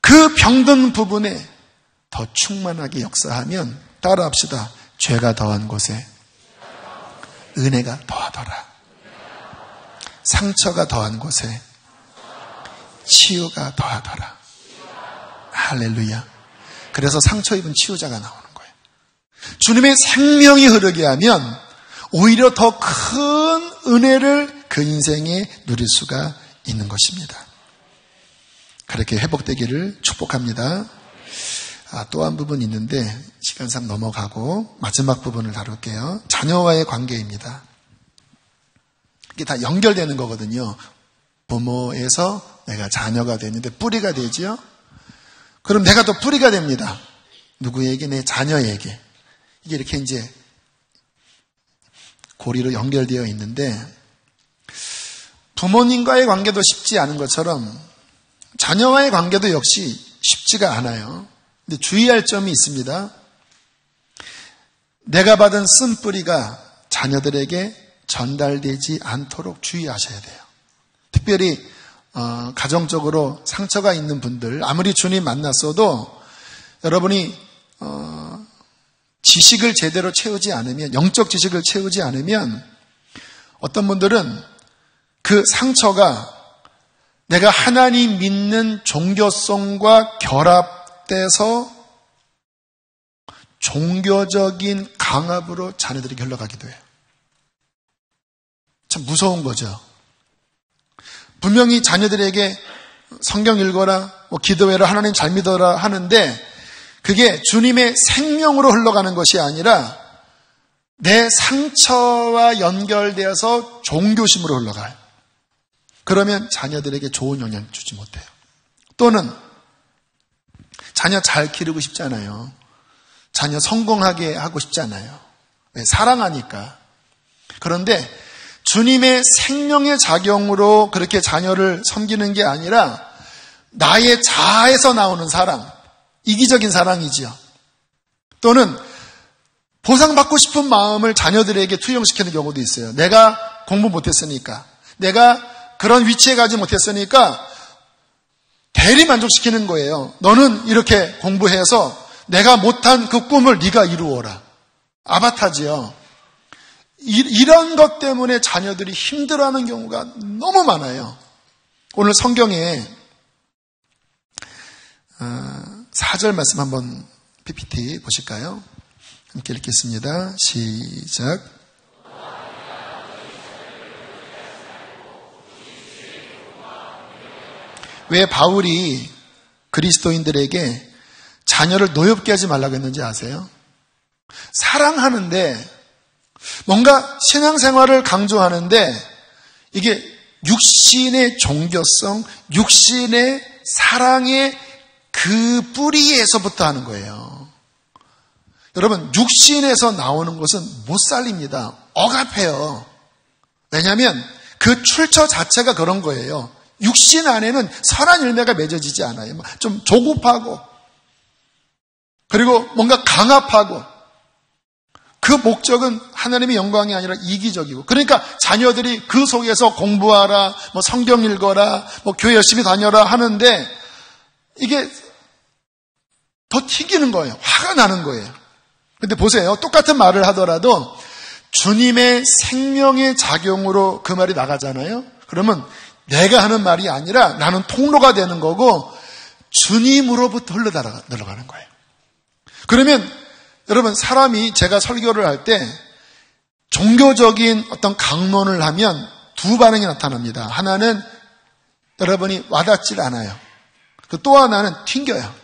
그 병든 부분에 더 충만하게 역사하면 따라합시다. 죄가 더한 곳에 은혜가 더하더라. 상처가 더한 곳에 치유가 더하더라. 할렐루야. 그래서 상처 입은 치유자가 나오는 거예요. 주님의 생명이 흐르게 하면 오히려 더 큰 은혜를 그 인생에 누릴 수가 있는 것입니다. 그렇게 회복되기를 축복합니다. 또 한 부분 있는데 시간상 넘어가고 마지막 부분을 다룰게요. 자녀와의 관계입니다. 이게 다 연결되는 거거든요. 부모에서 내가 자녀가 되는데 뿌리가 되지요. 그럼 내가 또 뿌리가 됩니다. 누구에게? 내 자녀에게. 이게 이렇게 이제 고리로 연결되어 있는데 부모님과의 관계도 쉽지 않은 것처럼 자녀와의 관계도 역시 쉽지가 않아요. 근데 주의할 점이 있습니다. 내가 받은 쓴뿌리가 자녀들에게 전달되지 않도록 주의하셔야 돼요. 특별히 가정적으로 상처가 있는 분들, 아무리 주님 만났어도 여러분이 지식을 제대로 채우지 않으면, 영적 지식을 채우지 않으면 어떤 분들은 그 상처가 내가 하나님 믿는 종교성과 결합돼서 종교적인 강압으로 자녀들에게 흘러가기도 해요. 참 무서운 거죠. 분명히 자녀들에게 성경 읽어라, 기도해라, 하나님 잘 믿어라 하는데 그게 주님의 생명으로 흘러가는 것이 아니라 내 상처와 연결되어서 종교심으로 흘러가요. 그러면 자녀들에게 좋은 영향 주지 못해요. 또는 자녀 잘 기르고 싶잖아요. 자녀 성공하게 하고 싶잖아요. 왜? 사랑하니까. 그런데 주님의 생명의 작용으로 그렇게 자녀를 섬기는 게 아니라 나의 자아에서 나오는 사랑, 이기적인 사랑이지요. 또는 보상받고 싶은 마음을 자녀들에게 투영시키는 경우도 있어요. 내가 공부 못했으니까, 내가 그런 위치에 가지 못했으니까 대리 만족시키는 거예요. 너는 이렇게 공부해서 내가 못한 그 꿈을 네가 이루어라. 아바타지요. 이런 것 때문에 자녀들이 힘들어하는 경우가 너무 많아요. 오늘 성경에 4절 말씀 한번 PPT 보실까요? 함께 읽겠습니다. 시작. 왜 바울이 그리스도인들에게 자녀를 노엽게 하지 말라고 했는지 아세요? 사랑하는데 뭔가 신앙생활을 강조하는데 이게 육신의 종교성, 육신의 사랑의 그 뿌리에서부터 하는 거예요. 여러분, 육신에서 나오는 것은 못 살립니다. 억압해요. 왜냐하면 그 출처 자체가 그런 거예요. 육신 안에는 선한 열매가 맺어지지 않아요. 좀 조급하고 그리고 뭔가 강압하고 그 목적은 하나님의 영광이 아니라 이기적이고 그러니까 자녀들이 그 속에서 공부하라, 성경 읽어라, 교회 열심히 다녀라 하는데 이게 더 튀기는 거예요. 화가 나는 거예요. 근데 보세요. 똑같은 말을 하더라도 주님의 생명의 작용으로 그 말이 나가잖아요. 그러면 내가 하는 말이 아니라 나는 통로가 되는 거고 주님으로부터 흘러들어가는 거예요. 그러면 여러분 사람이 제가 설교를 할 때 종교적인 어떤 강론을 하면 두 반응이 나타납니다. 하나는 여러분이 와닿질 않아요. 또 하나는 튕겨요.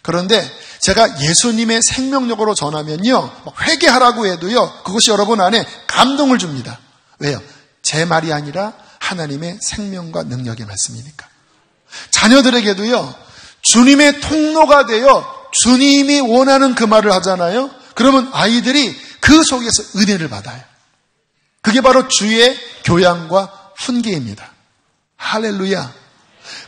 그런데 제가 예수님의 생명력으로 전하면요 회개하라고 해도요 그것이 여러분 안에 감동을 줍니다. 왜요? 제 말이 아니라 하나님의 생명과 능력의 말씀이니까. 자녀들에게도요 주님의 통로가 되어 주님이 원하는 그 말을 하잖아요. 그러면 아이들이 그 속에서 은혜를 받아요. 그게 바로 주의 교양과 훈계입니다. 할렐루야.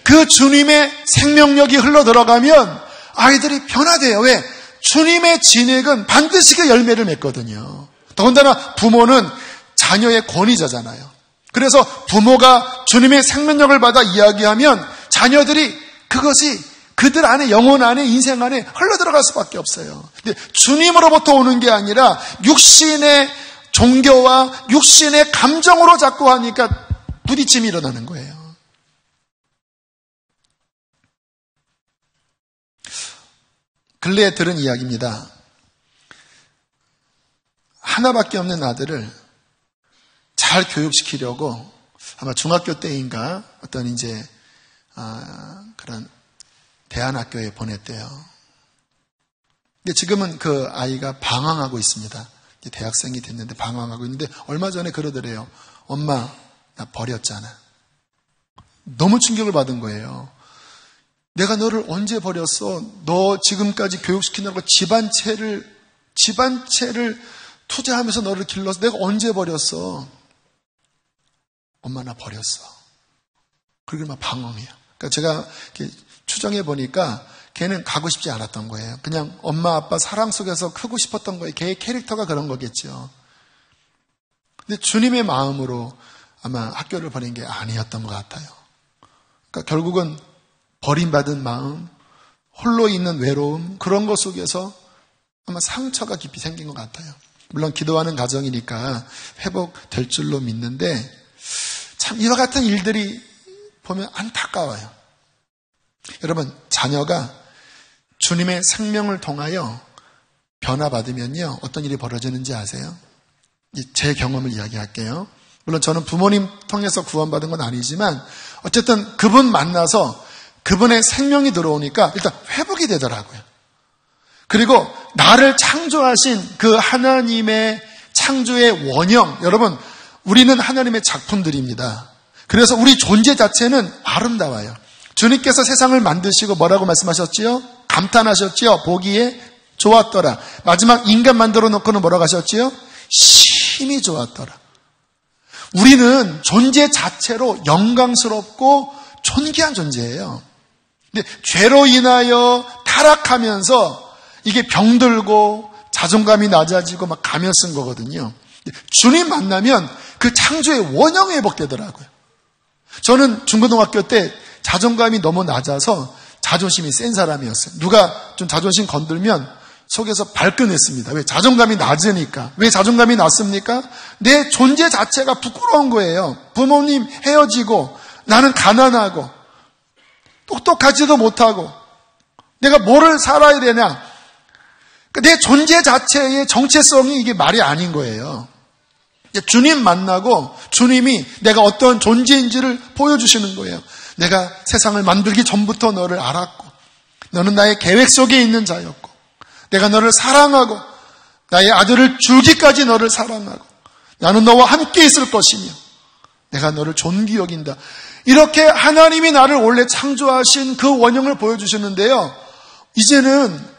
그 주님의 생명력이 흘러들어가면 아이들이 변화돼요. 왜? 주님의 진액은 반드시 그 열매를 맺거든요. 더군다나 부모는 자녀의 권위자잖아요. 그래서 부모가 주님의 생명력을 받아 이야기하면 자녀들이 그것이 그들 안에, 영혼 안에, 인생 안에 흘러들어갈 수밖에 없어요. 근데 주님으로부터 오는 게 아니라 육신의 종교와 육신의 감정으로 자꾸 하니까 부딪힘이 일어나는 거예요. 근래에 들은 이야기입니다. 하나밖에 없는 아들을 잘 교육시키려고 아마 중학교 때인가 어떤 이제 그런 대안학교에 보냈대요. 근데 지금은 그 아이가 방황하고 있습니다. 이제 대학생이 됐는데 방황하고 있는데 얼마 전에 그러더래요. 엄마, 나 버렸잖아. 너무 충격을 받은 거예요. 내가 너를 언제 버렸어? 너 지금까지 교육시키느라고 집안채를 투자하면서 너를 길러서 내가 언제 버렸어? 엄마, 나 버렸어. 그리고 막 방황해요. 그러니까 제가 이렇게 추정해 보니까 걔는 가고 싶지 않았던 거예요. 그냥 엄마 아빠 사랑 속에서 크고 싶었던 거예요. 걔의 캐릭터가 그런 거겠죠. 근데 주님의 마음으로 아마 학교를 보낸 게 아니었던 것 같아요. 그러니까 결국은 버림받은 마음, 홀로 있는 외로움, 그런 것 속에서 아마 상처가 깊이 생긴 것 같아요. 물론 기도하는 가정이니까 회복될 줄로 믿는데 참 이와 같은 일들이 보면 안타까워요. 여러분, 자녀가 주님의 생명을 통하여 변화받으면요 어떤 일이 벌어지는지 아세요? 제 경험을 이야기할게요. 물론 저는 부모님 통해서 구원받은 건 아니지만 어쨌든 그분 만나서 그분의 생명이 들어오니까 일단 회복이 되더라고요. 그리고 나를 창조하신 그 하나님의 창조의 원형, 여러분, 우리는 하나님의 작품들입니다. 그래서 우리 존재 자체는 아름다워요. 주님께서 세상을 만드시고 뭐라고 말씀하셨지요? 감탄하셨지요? 보기에 좋았더라. 마지막 인간 만들어 놓고는 뭐라고 하셨지요? 심히 좋았더라. 우리는 존재 자체로 영광스럽고 존귀한 존재예요. 근데 죄로 인하여 타락하면서 이게 병들고 자존감이 낮아지고 막 가면 쓴 거거든요. 주님 만나면 그 창조의 원형이 회복되더라고요. 저는 중고등학교 때 자존감이 너무 낮아서 자존심이 센 사람이었어요. 누가 좀 자존심 건들면 속에서 발끈했습니다. 왜? 자존감이 낮으니까. 왜 자존감이 낮습니까? 내 존재 자체가 부끄러운 거예요. 부모님 헤어지고 나는 가난하고 똑똑하지도 못하고 내가 뭐를 살아야 되냐. 내 존재 자체의 정체성이 이게 말이 아닌 거예요. 주님 만나고 주님이 내가 어떤 존재인지를 보여주시는 거예요. 내가 세상을 만들기 전부터 너를 알았고 너는 나의 계획 속에 있는 자였고 내가 너를 사랑하고 나의 아들을 주기까지 너를 사랑하고 나는 너와 함께 있을 것이며 내가 너를 존귀 여긴다. 이렇게 하나님이 나를 원래 창조하신 그 원형을 보여주시는데요. 이제는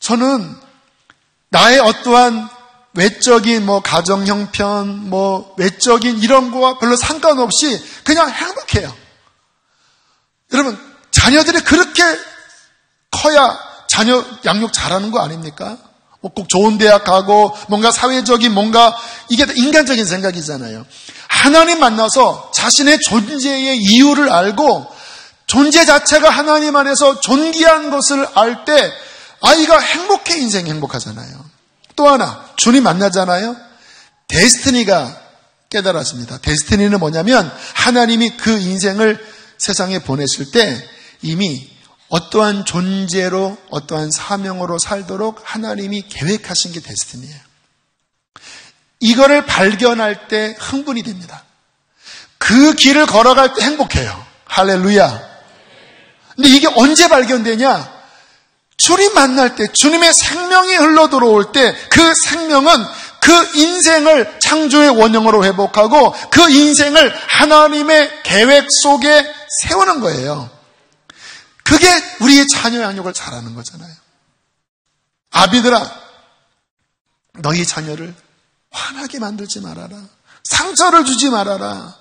저는 나의 어떠한 외적인 가정 형편, 외적인 이런 거와 별로 상관없이 그냥 행복해요. 여러분, 자녀들이 그렇게 커야 자녀 양육 잘하는 거 아닙니까? 꼭 좋은 대학 가고 뭔가 사회적인 뭔가 이게 인간적인 생각이잖아요. 하나님 만나서 자신의 존재의 이유를 알고 존재 자체가 하나님 안에서 존귀한 것을 알 때 아이가 행복해. 인생이 행복하잖아요. 또 하나 주님 만나잖아요. 데스티니가 깨달았습니다. 데스티니는 뭐냐면 하나님이 그 인생을 세상에 보내실 때 이미 어떠한 존재로 어떠한 사명으로 살도록 하나님이 계획하신 게 데스티니예요. 이거를 발견할 때 흥분이 됩니다. 그 길을 걸어갈 때 행복해요. 할렐루야. 근데 이게 언제 발견되냐? 주님 만날 때, 주님의 생명이 흘러 들어올 때 그 생명은 그 인생을 창조의 원형으로 회복하고 그 인생을 하나님의 계획 속에 세우는 거예요. 그게 우리의 자녀 양육을 잘하는 거잖아요. 아비들아, 너희 자녀를 화나게 만들지 말아라. 상처를 주지 말아라.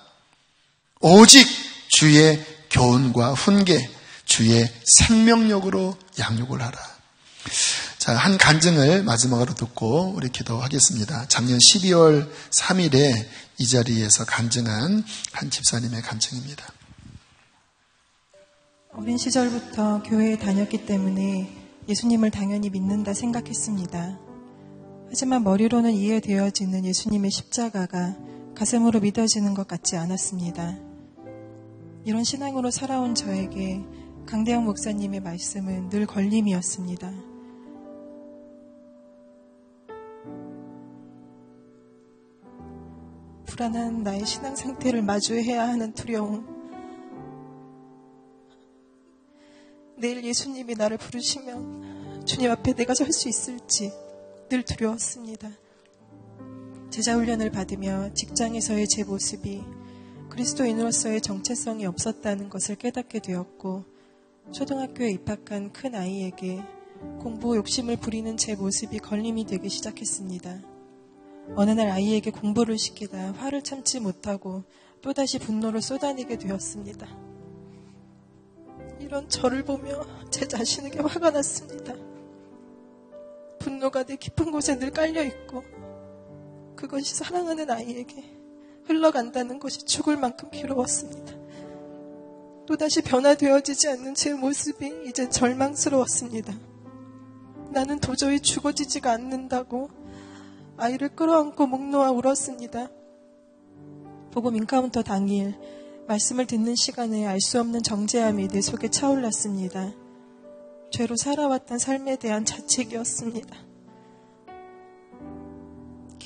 오직 주의 교훈과 훈계, 주의 생명력으로 양육을 하라. 자, 한 간증을 마지막으로 듣고 우리 기도하겠습니다. 작년 12월 3일에 이 자리에서 간증한 한 집사님의 간증입니다. 어린 시절부터 교회에 다녔기 때문에 예수님을 당연히 믿는다 생각했습니다. 하지만 머리로는 이해되어지는 예수님의 십자가가 가슴으로 믿어지는 것 같지 않았습니다. 이런 신앙으로 살아온 저에게 강대영 목사님의 말씀은 늘 걸림이었습니다. 불안한 나의 신앙 상태를 마주해야 하는 두려움, 내일 예수님이 나를 부르시면 주님 앞에 내가 설 수 있을지 늘 두려웠습니다. 제자훈련을 받으며 직장에서의 제 모습이 그리스도인으로서의 정체성이 없었다는 것을 깨닫게 되었고, 초등학교에 입학한 큰 아이에게 공부 욕심을 부리는 제 모습이 걸림이 되기 시작했습니다. 어느 날 아이에게 공부를 시키다 화를 참지 못하고 또다시 분노를 쏟아내게 되었습니다. 이런 저를 보며 제 자신에게 화가 났습니다. 분노가 내 깊은 곳에 늘 깔려있고 그것이 사랑하는 아이에게 흘러간다는 것이 죽을 만큼 괴로웠습니다. 또다시 변화되어지지 않는 제 모습이 이제 절망스러웠습니다. 나는 도저히 죽어지지가 않는다고 아이를 끌어안고 목 놓아 울었습니다. 복음 인카운터 당일 말씀을 듣는 시간에 알 수 없는 정죄함이 내 속에 차올랐습니다. 죄로 살아왔던 삶에 대한 자책이었습니다.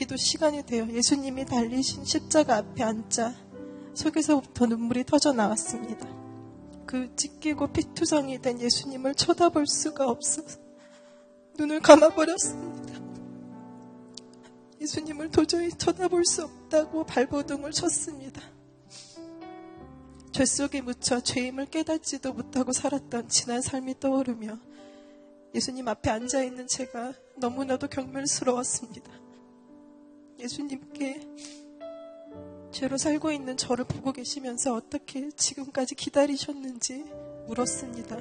기도 시간이 되어 예수님이 달리신 십자가 앞에 앉자 속에서부터 눈물이 터져 나왔습니다. 그 찢기고 피투성이 된 예수님을 쳐다볼 수가 없어서 눈을 감아버렸습니다. 예수님을 도저히 쳐다볼 수 없다고 발버둥을 쳤습니다. 죄 속에 묻혀 죄임을 깨닫지도 못하고 살았던 지난 삶이 떠오르며 예수님 앞에 앉아있는 제가 너무나도 경멸스러웠습니다. 예수님께 죄로 살고 있는 저를 보고 계시면서 어떻게 지금까지 기다리셨는지 물었습니다.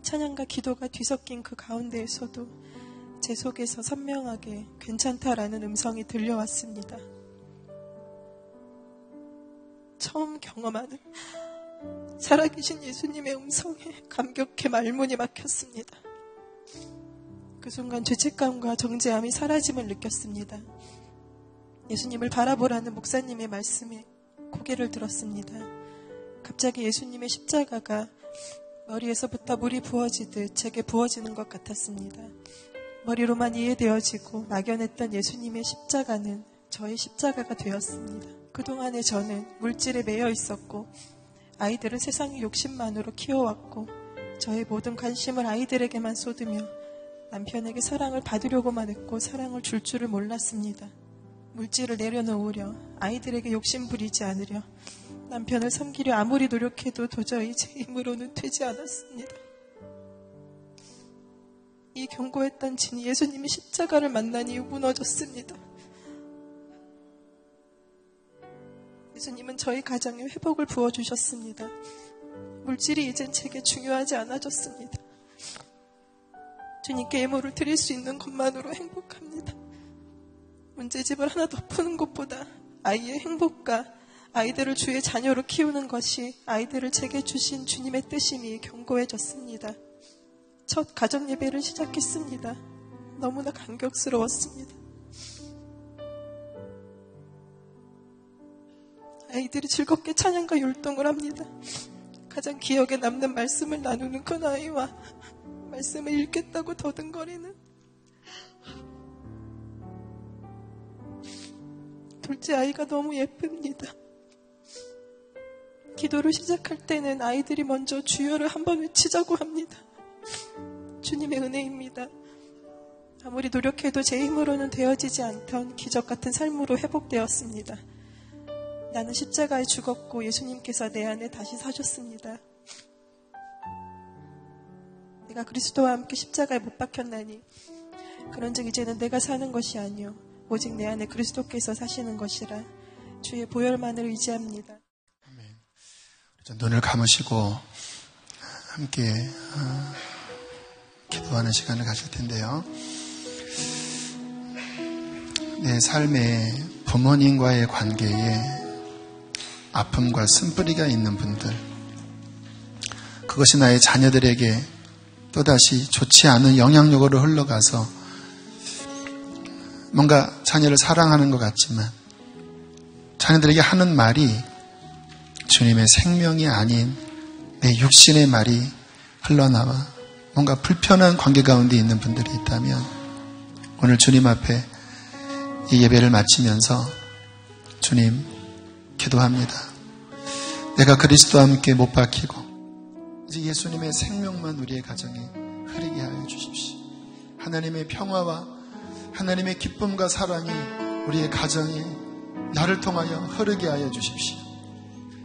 찬양과 기도가 뒤섞인 그 가운데에서도 제 속에서 선명하게 괜찮다라는 음성이 들려왔습니다. 처음 경험하는 살아계신 예수님의 음성에 감격해 말문이 막혔습니다. 그 순간 죄책감과 정죄함이 사라짐을 느꼈습니다. 예수님을 바라보라는 목사님의 말씀에 고개를 들었습니다. 갑자기 예수님의 십자가가 머리에서부터 물이 부어지듯 제게 부어지는 것 같았습니다. 머리로만 이해되어지고 막연했던 예수님의 십자가는 저의 십자가가 되었습니다. 그동안에 저는 물질에 매여 있었고 아이들은 세상의 욕심만으로 키워왔고 저의 모든 관심을 아이들에게만 쏟으며 남편에게 사랑을 받으려고만 했고 사랑을 줄 줄을 몰랐습니다. 물질을 내려놓으려 아이들에게 욕심 부리지 않으려 남편을 섬기려 아무리 노력해도 도저히 제 힘으로는 되지 않았습니다. 이 견고했던 진이 예수님이 십자가를 만나니 무너졌습니다. 예수님은 저희 가정에 회복을 부어주셨습니다. 물질이 이젠 제게 중요하지 않아졌습니다. 주님께 예물을 드릴 수 있는 것만으로 행복합니다. 문제집을 하나 더 푸는 것보다 아이의 행복과 아이들을 주의 자녀로 키우는 것이 아이들을 제게 주신 주님의 뜻임이 견고해졌습니다. 첫 가정 예배를 시작했습니다. 너무나 감격스러웠습니다. 아이들이 즐겁게 찬양과 율동을 합니다. 가장 기억에 남는 말씀을 나누는 큰 아이와 말씀을 읽겠다고 더듬거리는 둘째 아이가 너무 예쁩니다. 기도를 시작할 때는 아이들이 먼저 주여를 한번 외치자고 합니다. 주님의 은혜입니다. 아무리 노력해도 제 힘으로는 되어지지 않던 기적 같은 삶으로 회복되었습니다. 나는 십자가에 죽었고 예수님께서 내 안에 다시 사셨습니다. 내가 그리스도와 함께 십자가에 못 박혔나니 그런즉 이제는 내가 사는 것이 아니요 오직 내 안에 그리스도께서 사시는 것이라 주의 보혈만을 의지합니다. 아멘. 눈을 감으시고 함께 기도하는 시간을 가질 텐데요. 내 삶의 부모님과의 관계에 아픔과 쓴뿌리가 있는 분들, 그것이 나의 자녀들에게 또다시 좋지 않은 영향력으로 흘러가서 뭔가 자녀를 사랑하는 것 같지만 자녀들에게 하는 말이 주님의 생명이 아닌 내 육신의 말이 흘러나와 뭔가 불편한 관계 가운데 있는 분들이 있다면 오늘 주님 앞에 이 예배를 마치면서 주님 기도합니다. 내가 그리스도와 함께 못 박히고 이제 예수님의 생명만 우리의 가정에 흐르게 하여 주십시오. 하나님의 평화와 하나님의 기쁨과 사랑이 우리의 가정에 나를 통하여 흐르게 하여 주십시오.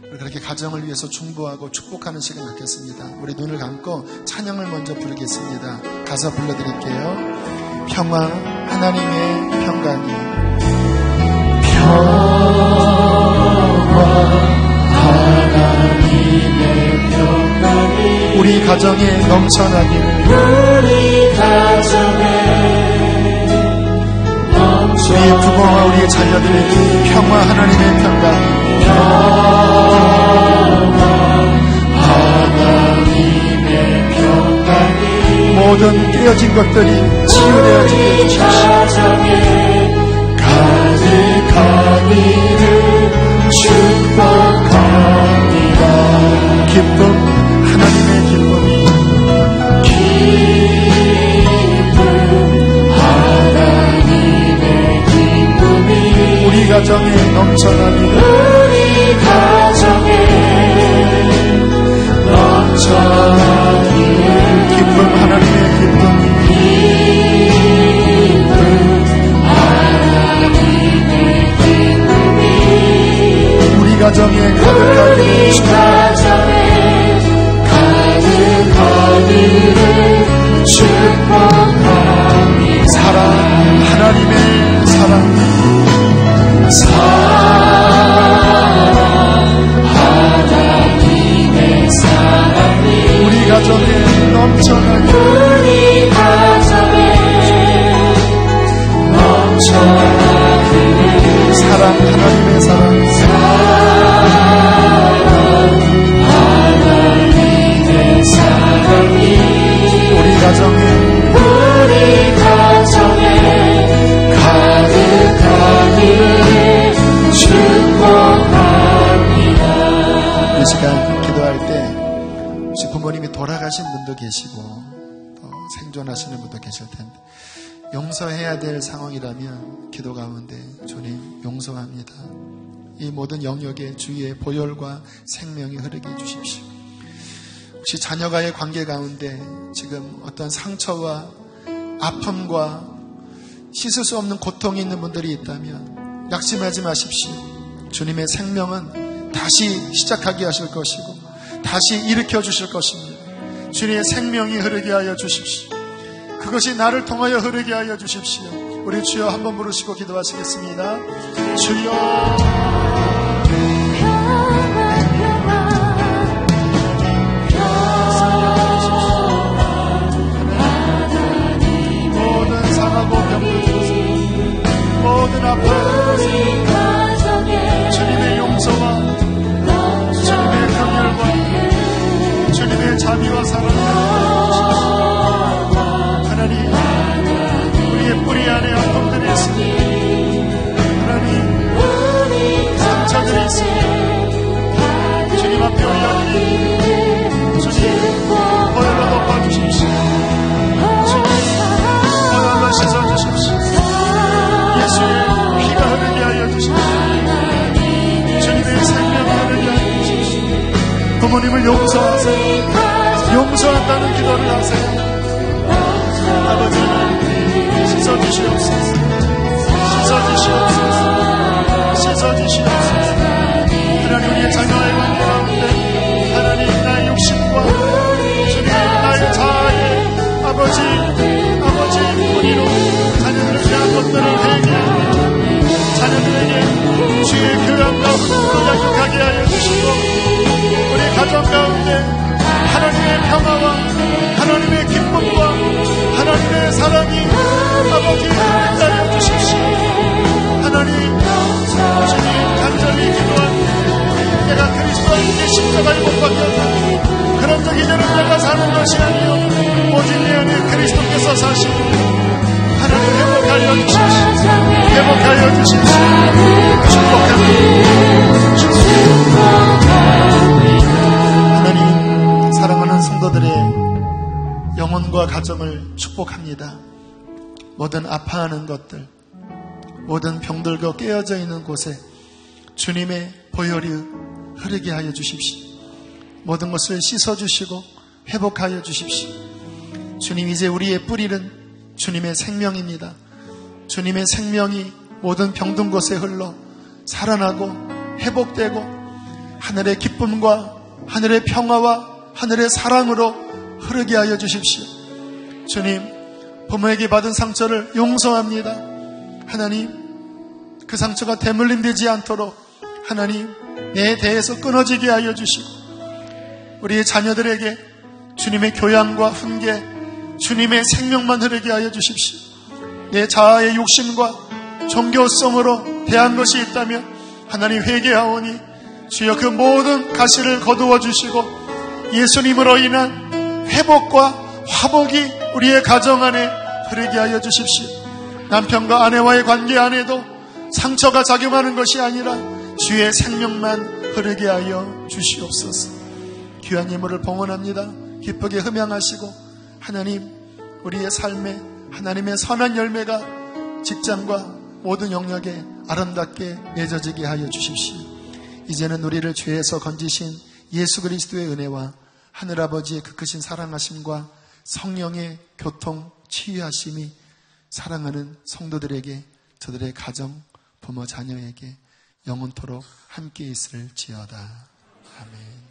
그렇게 가정을 위해서 중보하고 축복하는 시간 갖겠습니다. 우리 눈을 감고 찬양을 먼저 부르겠습니다. 가사 불러드릴게요. 평화 하나님의 평강이 하나님의 평강이 우리 가정에 넘쳐나기를 우리 가정에 우리 부모와 우리의 자녀들에게 평화 하나님의 평강이 하나님의 평강이 모든 깨어진 것들이 치유되어지게 해주십시오. 가득하기를 축복합니다. 기쁨 하나님의 기쁨이 기쁨 하나님의 가정에 넘쳐나기를, 우리 가정에 넘쳐나기를, 기쁨, 하나님의 기쁨, 우리 가정에 가득하기를, 축복합니다. 사랑, 하나님의 사랑, 하나님의 사랑이 우리 가정에 넘쳐나기를, 우리 가정에 넘쳐나기를, 사랑, 하나님의 사랑, 하나님의 사랑이 우리 가정에 가득하기를 축복합니다. 이 시간 기도할 때 혹시 부모님이 돌아가신 분도 계시고 또 생존하시는 분도 계실 텐데 용서해야 될 상황이라면 기도 가운데 주님 용서합니다. 이 모든 영역에 주의 보혈과 생명이 흐르게 해주십시오. 혹시 자녀와의 관계 가운데 지금 어떤 상처와 아픔과 씻을 수 없는 고통이 있는 분들이 있다면 약심하지 마십시오. 주님의 생명은 다시 시작하게 하실 것이고 다시 일으켜 주실 것입니다. 주님의 생명이 흐르게 하여 주십시오. 그것이 나를 통하여 흐르게 하여 주십시오. 우리 주여 한번 부르시고 기도하시겠습니다. 주여, 모든 아픔, 주님의 용서와 주님의 긍휼과 주님의 자비와 사랑을 하나님, 우리의 뿌리 안에 아픔들이 있습니다. 하나님, 상처들이 있습니다. 주님 앞에 올려드립니다. 주님 보혈로 덮어주십시오. 주님 보혈로 씻어주십시오. 예수의 피가 흐르게 하여 주십시오. 주님의 생명을 흐르게 하여 주십시오. 부모님을 용서하세요. 용서한다는 기도를 하세요. 아버지 씻어주시옵소서. 씻어주시옵소서. 씻어주시옵소서. 하나님, 우리의 자녀와의 관계 가운데 하나님, 나의 육신과 주님 나의 자아의 아버지 뿌리로 자녀들을 대한 것들을 회개하며 자녀들에게 주의 교양과 훈련을 약속하게 하여 주시고 우리 가정 가운데 하나님의 평화와 하나님의 기쁨과 하나님의 사랑이 아버지 기다려 주십시오. 하나님, 주님 간절히 기도합니다. 내가 그리스도와 함께 십자가에 못 박혔다. 그런 적 이제는 내가 사는 것이 아니요 오직 내 안에 그리스도께서 사시고 하나님 회복하여 주십시오. 회복하여 주십시오. 축복합니다. 하나님, 사랑하는 성도들의 영혼과 가정을 축복합니다. 모든 아파하는 것들, 모든 병들고 깨어져 있는 곳에 주님의 보혈이 흐르게 하여 주십시오. 모든 것을 씻어주시고 회복하여 주십시오. 주님, 이제 우리의 뿌리는 주님의 생명입니다. 주님의 생명이 모든 병든 곳에 흘러 살아나고 회복되고 하늘의 기쁨과 하늘의 평화와 하늘의 사랑으로 흐르게 하여 주십시오. 주님, 부모에게 받은 상처를 용서합니다. 하나님, 그 상처가 대물림되지 않도록 하나님, 내 대에서 끊어지게 하여 주시고 우리의 자녀들에게 주님의 교양과 훈계, 주님의 생명만 흐르게 하여 주십시오. 내 자아의 욕심과 종교성으로 대한 것이 있다면 하나님 회개하오니 주여 그 모든 가시를 거두어 주시고 예수님으로 인한 회복과 화복이 우리의 가정 안에 흐르게 하여 주십시오. 남편과 아내와의 관계 안에도 상처가 작용하는 것이 아니라 주의 생명만 흐르게 하여 주시옵소서. 귀한 예물을 봉헌합니다. 기쁘게 흠양하시고 하나님, 우리의 삶에 하나님의 선한 열매가 직장과 모든 영역에 아름답게 맺어지게 하여 주십시오. 이제는 우리를 죄에서 건지신 예수 그리스도의 은혜와 하늘아버지의 그 크신 사랑하심과 성령의 교통, 치유하심이 사랑하는 성도들에게, 저들의 가정, 부모, 자녀에게 영원토록 함께 있을지어다. 아멘.